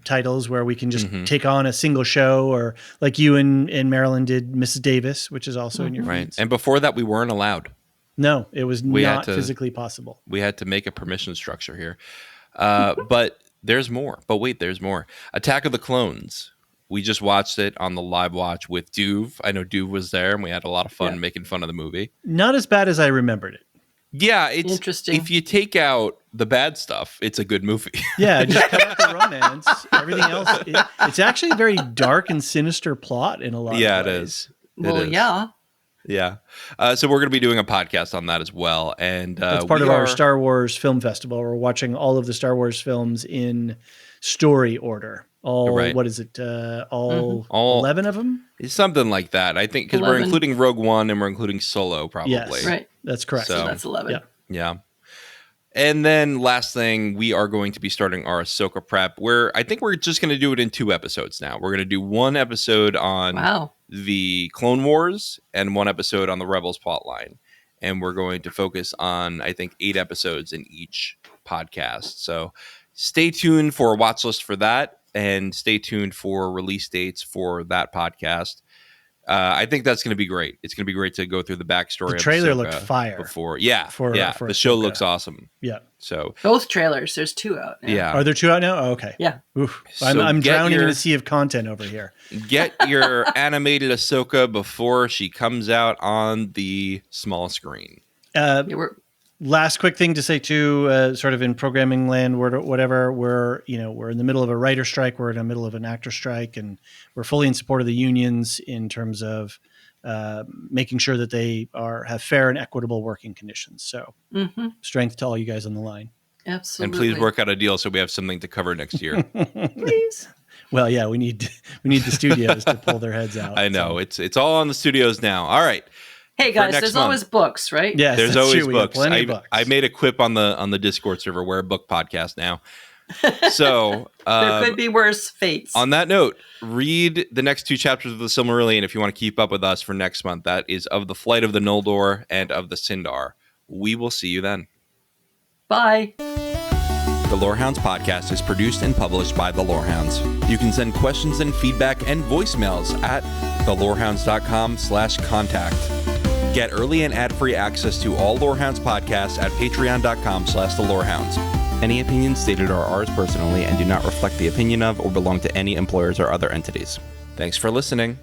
titles where we can just take on a single show, or like you and Marilyn did Mrs. Davis, which is also in your feeds. And before that, we weren't allowed. No, it was not physically possible. We had to make a permission structure here. But there's more. But wait, there's more. Attack of the Clones. We just watched it on the live watch with Duve. I know Duve was there, and we had a lot of fun making fun of the movie. Not as bad as I remembered it. Yeah, it's interesting. If you take out the bad stuff, it's a good movie. Yeah, just cut out the romance. Everything else, it's actually a very dark and sinister plot in a lot of ways. Yeah, it is. Yeah. So we're going to be doing a podcast on that as well. And it's part of our Star Wars Film Festival. We're watching all of the Star Wars films in story order. What is it? All 11 of them? Something like that. I think because we're including Rogue One and we're including Solo probably. Yes, right. That's correct. So that's 11. Yeah. And then last thing, we are going to be starting our Ahsoka prep, where I think we're just going to do it in 2 episodes now. We're going to do 1 episode on the Clone Wars and 1 episode on the Rebels plotline. And we're going to focus on, I think, 8 episodes in each podcast. So stay tuned for a watch list for that. And stay tuned for release dates for that podcast. I think that's going to be great. It's going to be great to go through the backstory. The trailer of looked fire. Before, the show looks awesome. Yeah. So both trailers. There's 2 out now. Yeah. Are there 2 out now? Oh, okay. Yeah. Oof. So I'm drowning in a sea of content over here. Get your animated Ahsoka before she comes out on the small screen. Last quick thing to say too, sort of in programming land, whatever, we're in the middle of a writer strike, we're in the middle of an actor strike, and we're fully in support of the unions in terms of making sure that they have fair and equitable working conditions. So strength to all you guys on the line. Absolutely. And please work out a deal so we have something to cover next year. Please. Well, yeah, we need the studios to pull their heads out. I know. So. It's all on the studios now. All right. Hey guys, there's always books, right? Yes, there's always books. Plenty of books. I made a quip on the Discord server. We're a book podcast now. So there could be worse fates. On that note, read the next 2 chapters of the Silmarillion if you want to keep up with us for next month. That is of the Flight of the Noldor and of the Sindar. We will see you then. Bye. The Lorehounds podcast is produced and published by the Lorehounds. You can send questions and feedback and voicemails at thelorehounds.com/contact. Get early and ad-free access to all Lorehounds podcasts at patreon.com/thelorehounds. Any opinions stated are ours personally and do not reflect the opinion of or belong to any employers or other entities. Thanks for listening.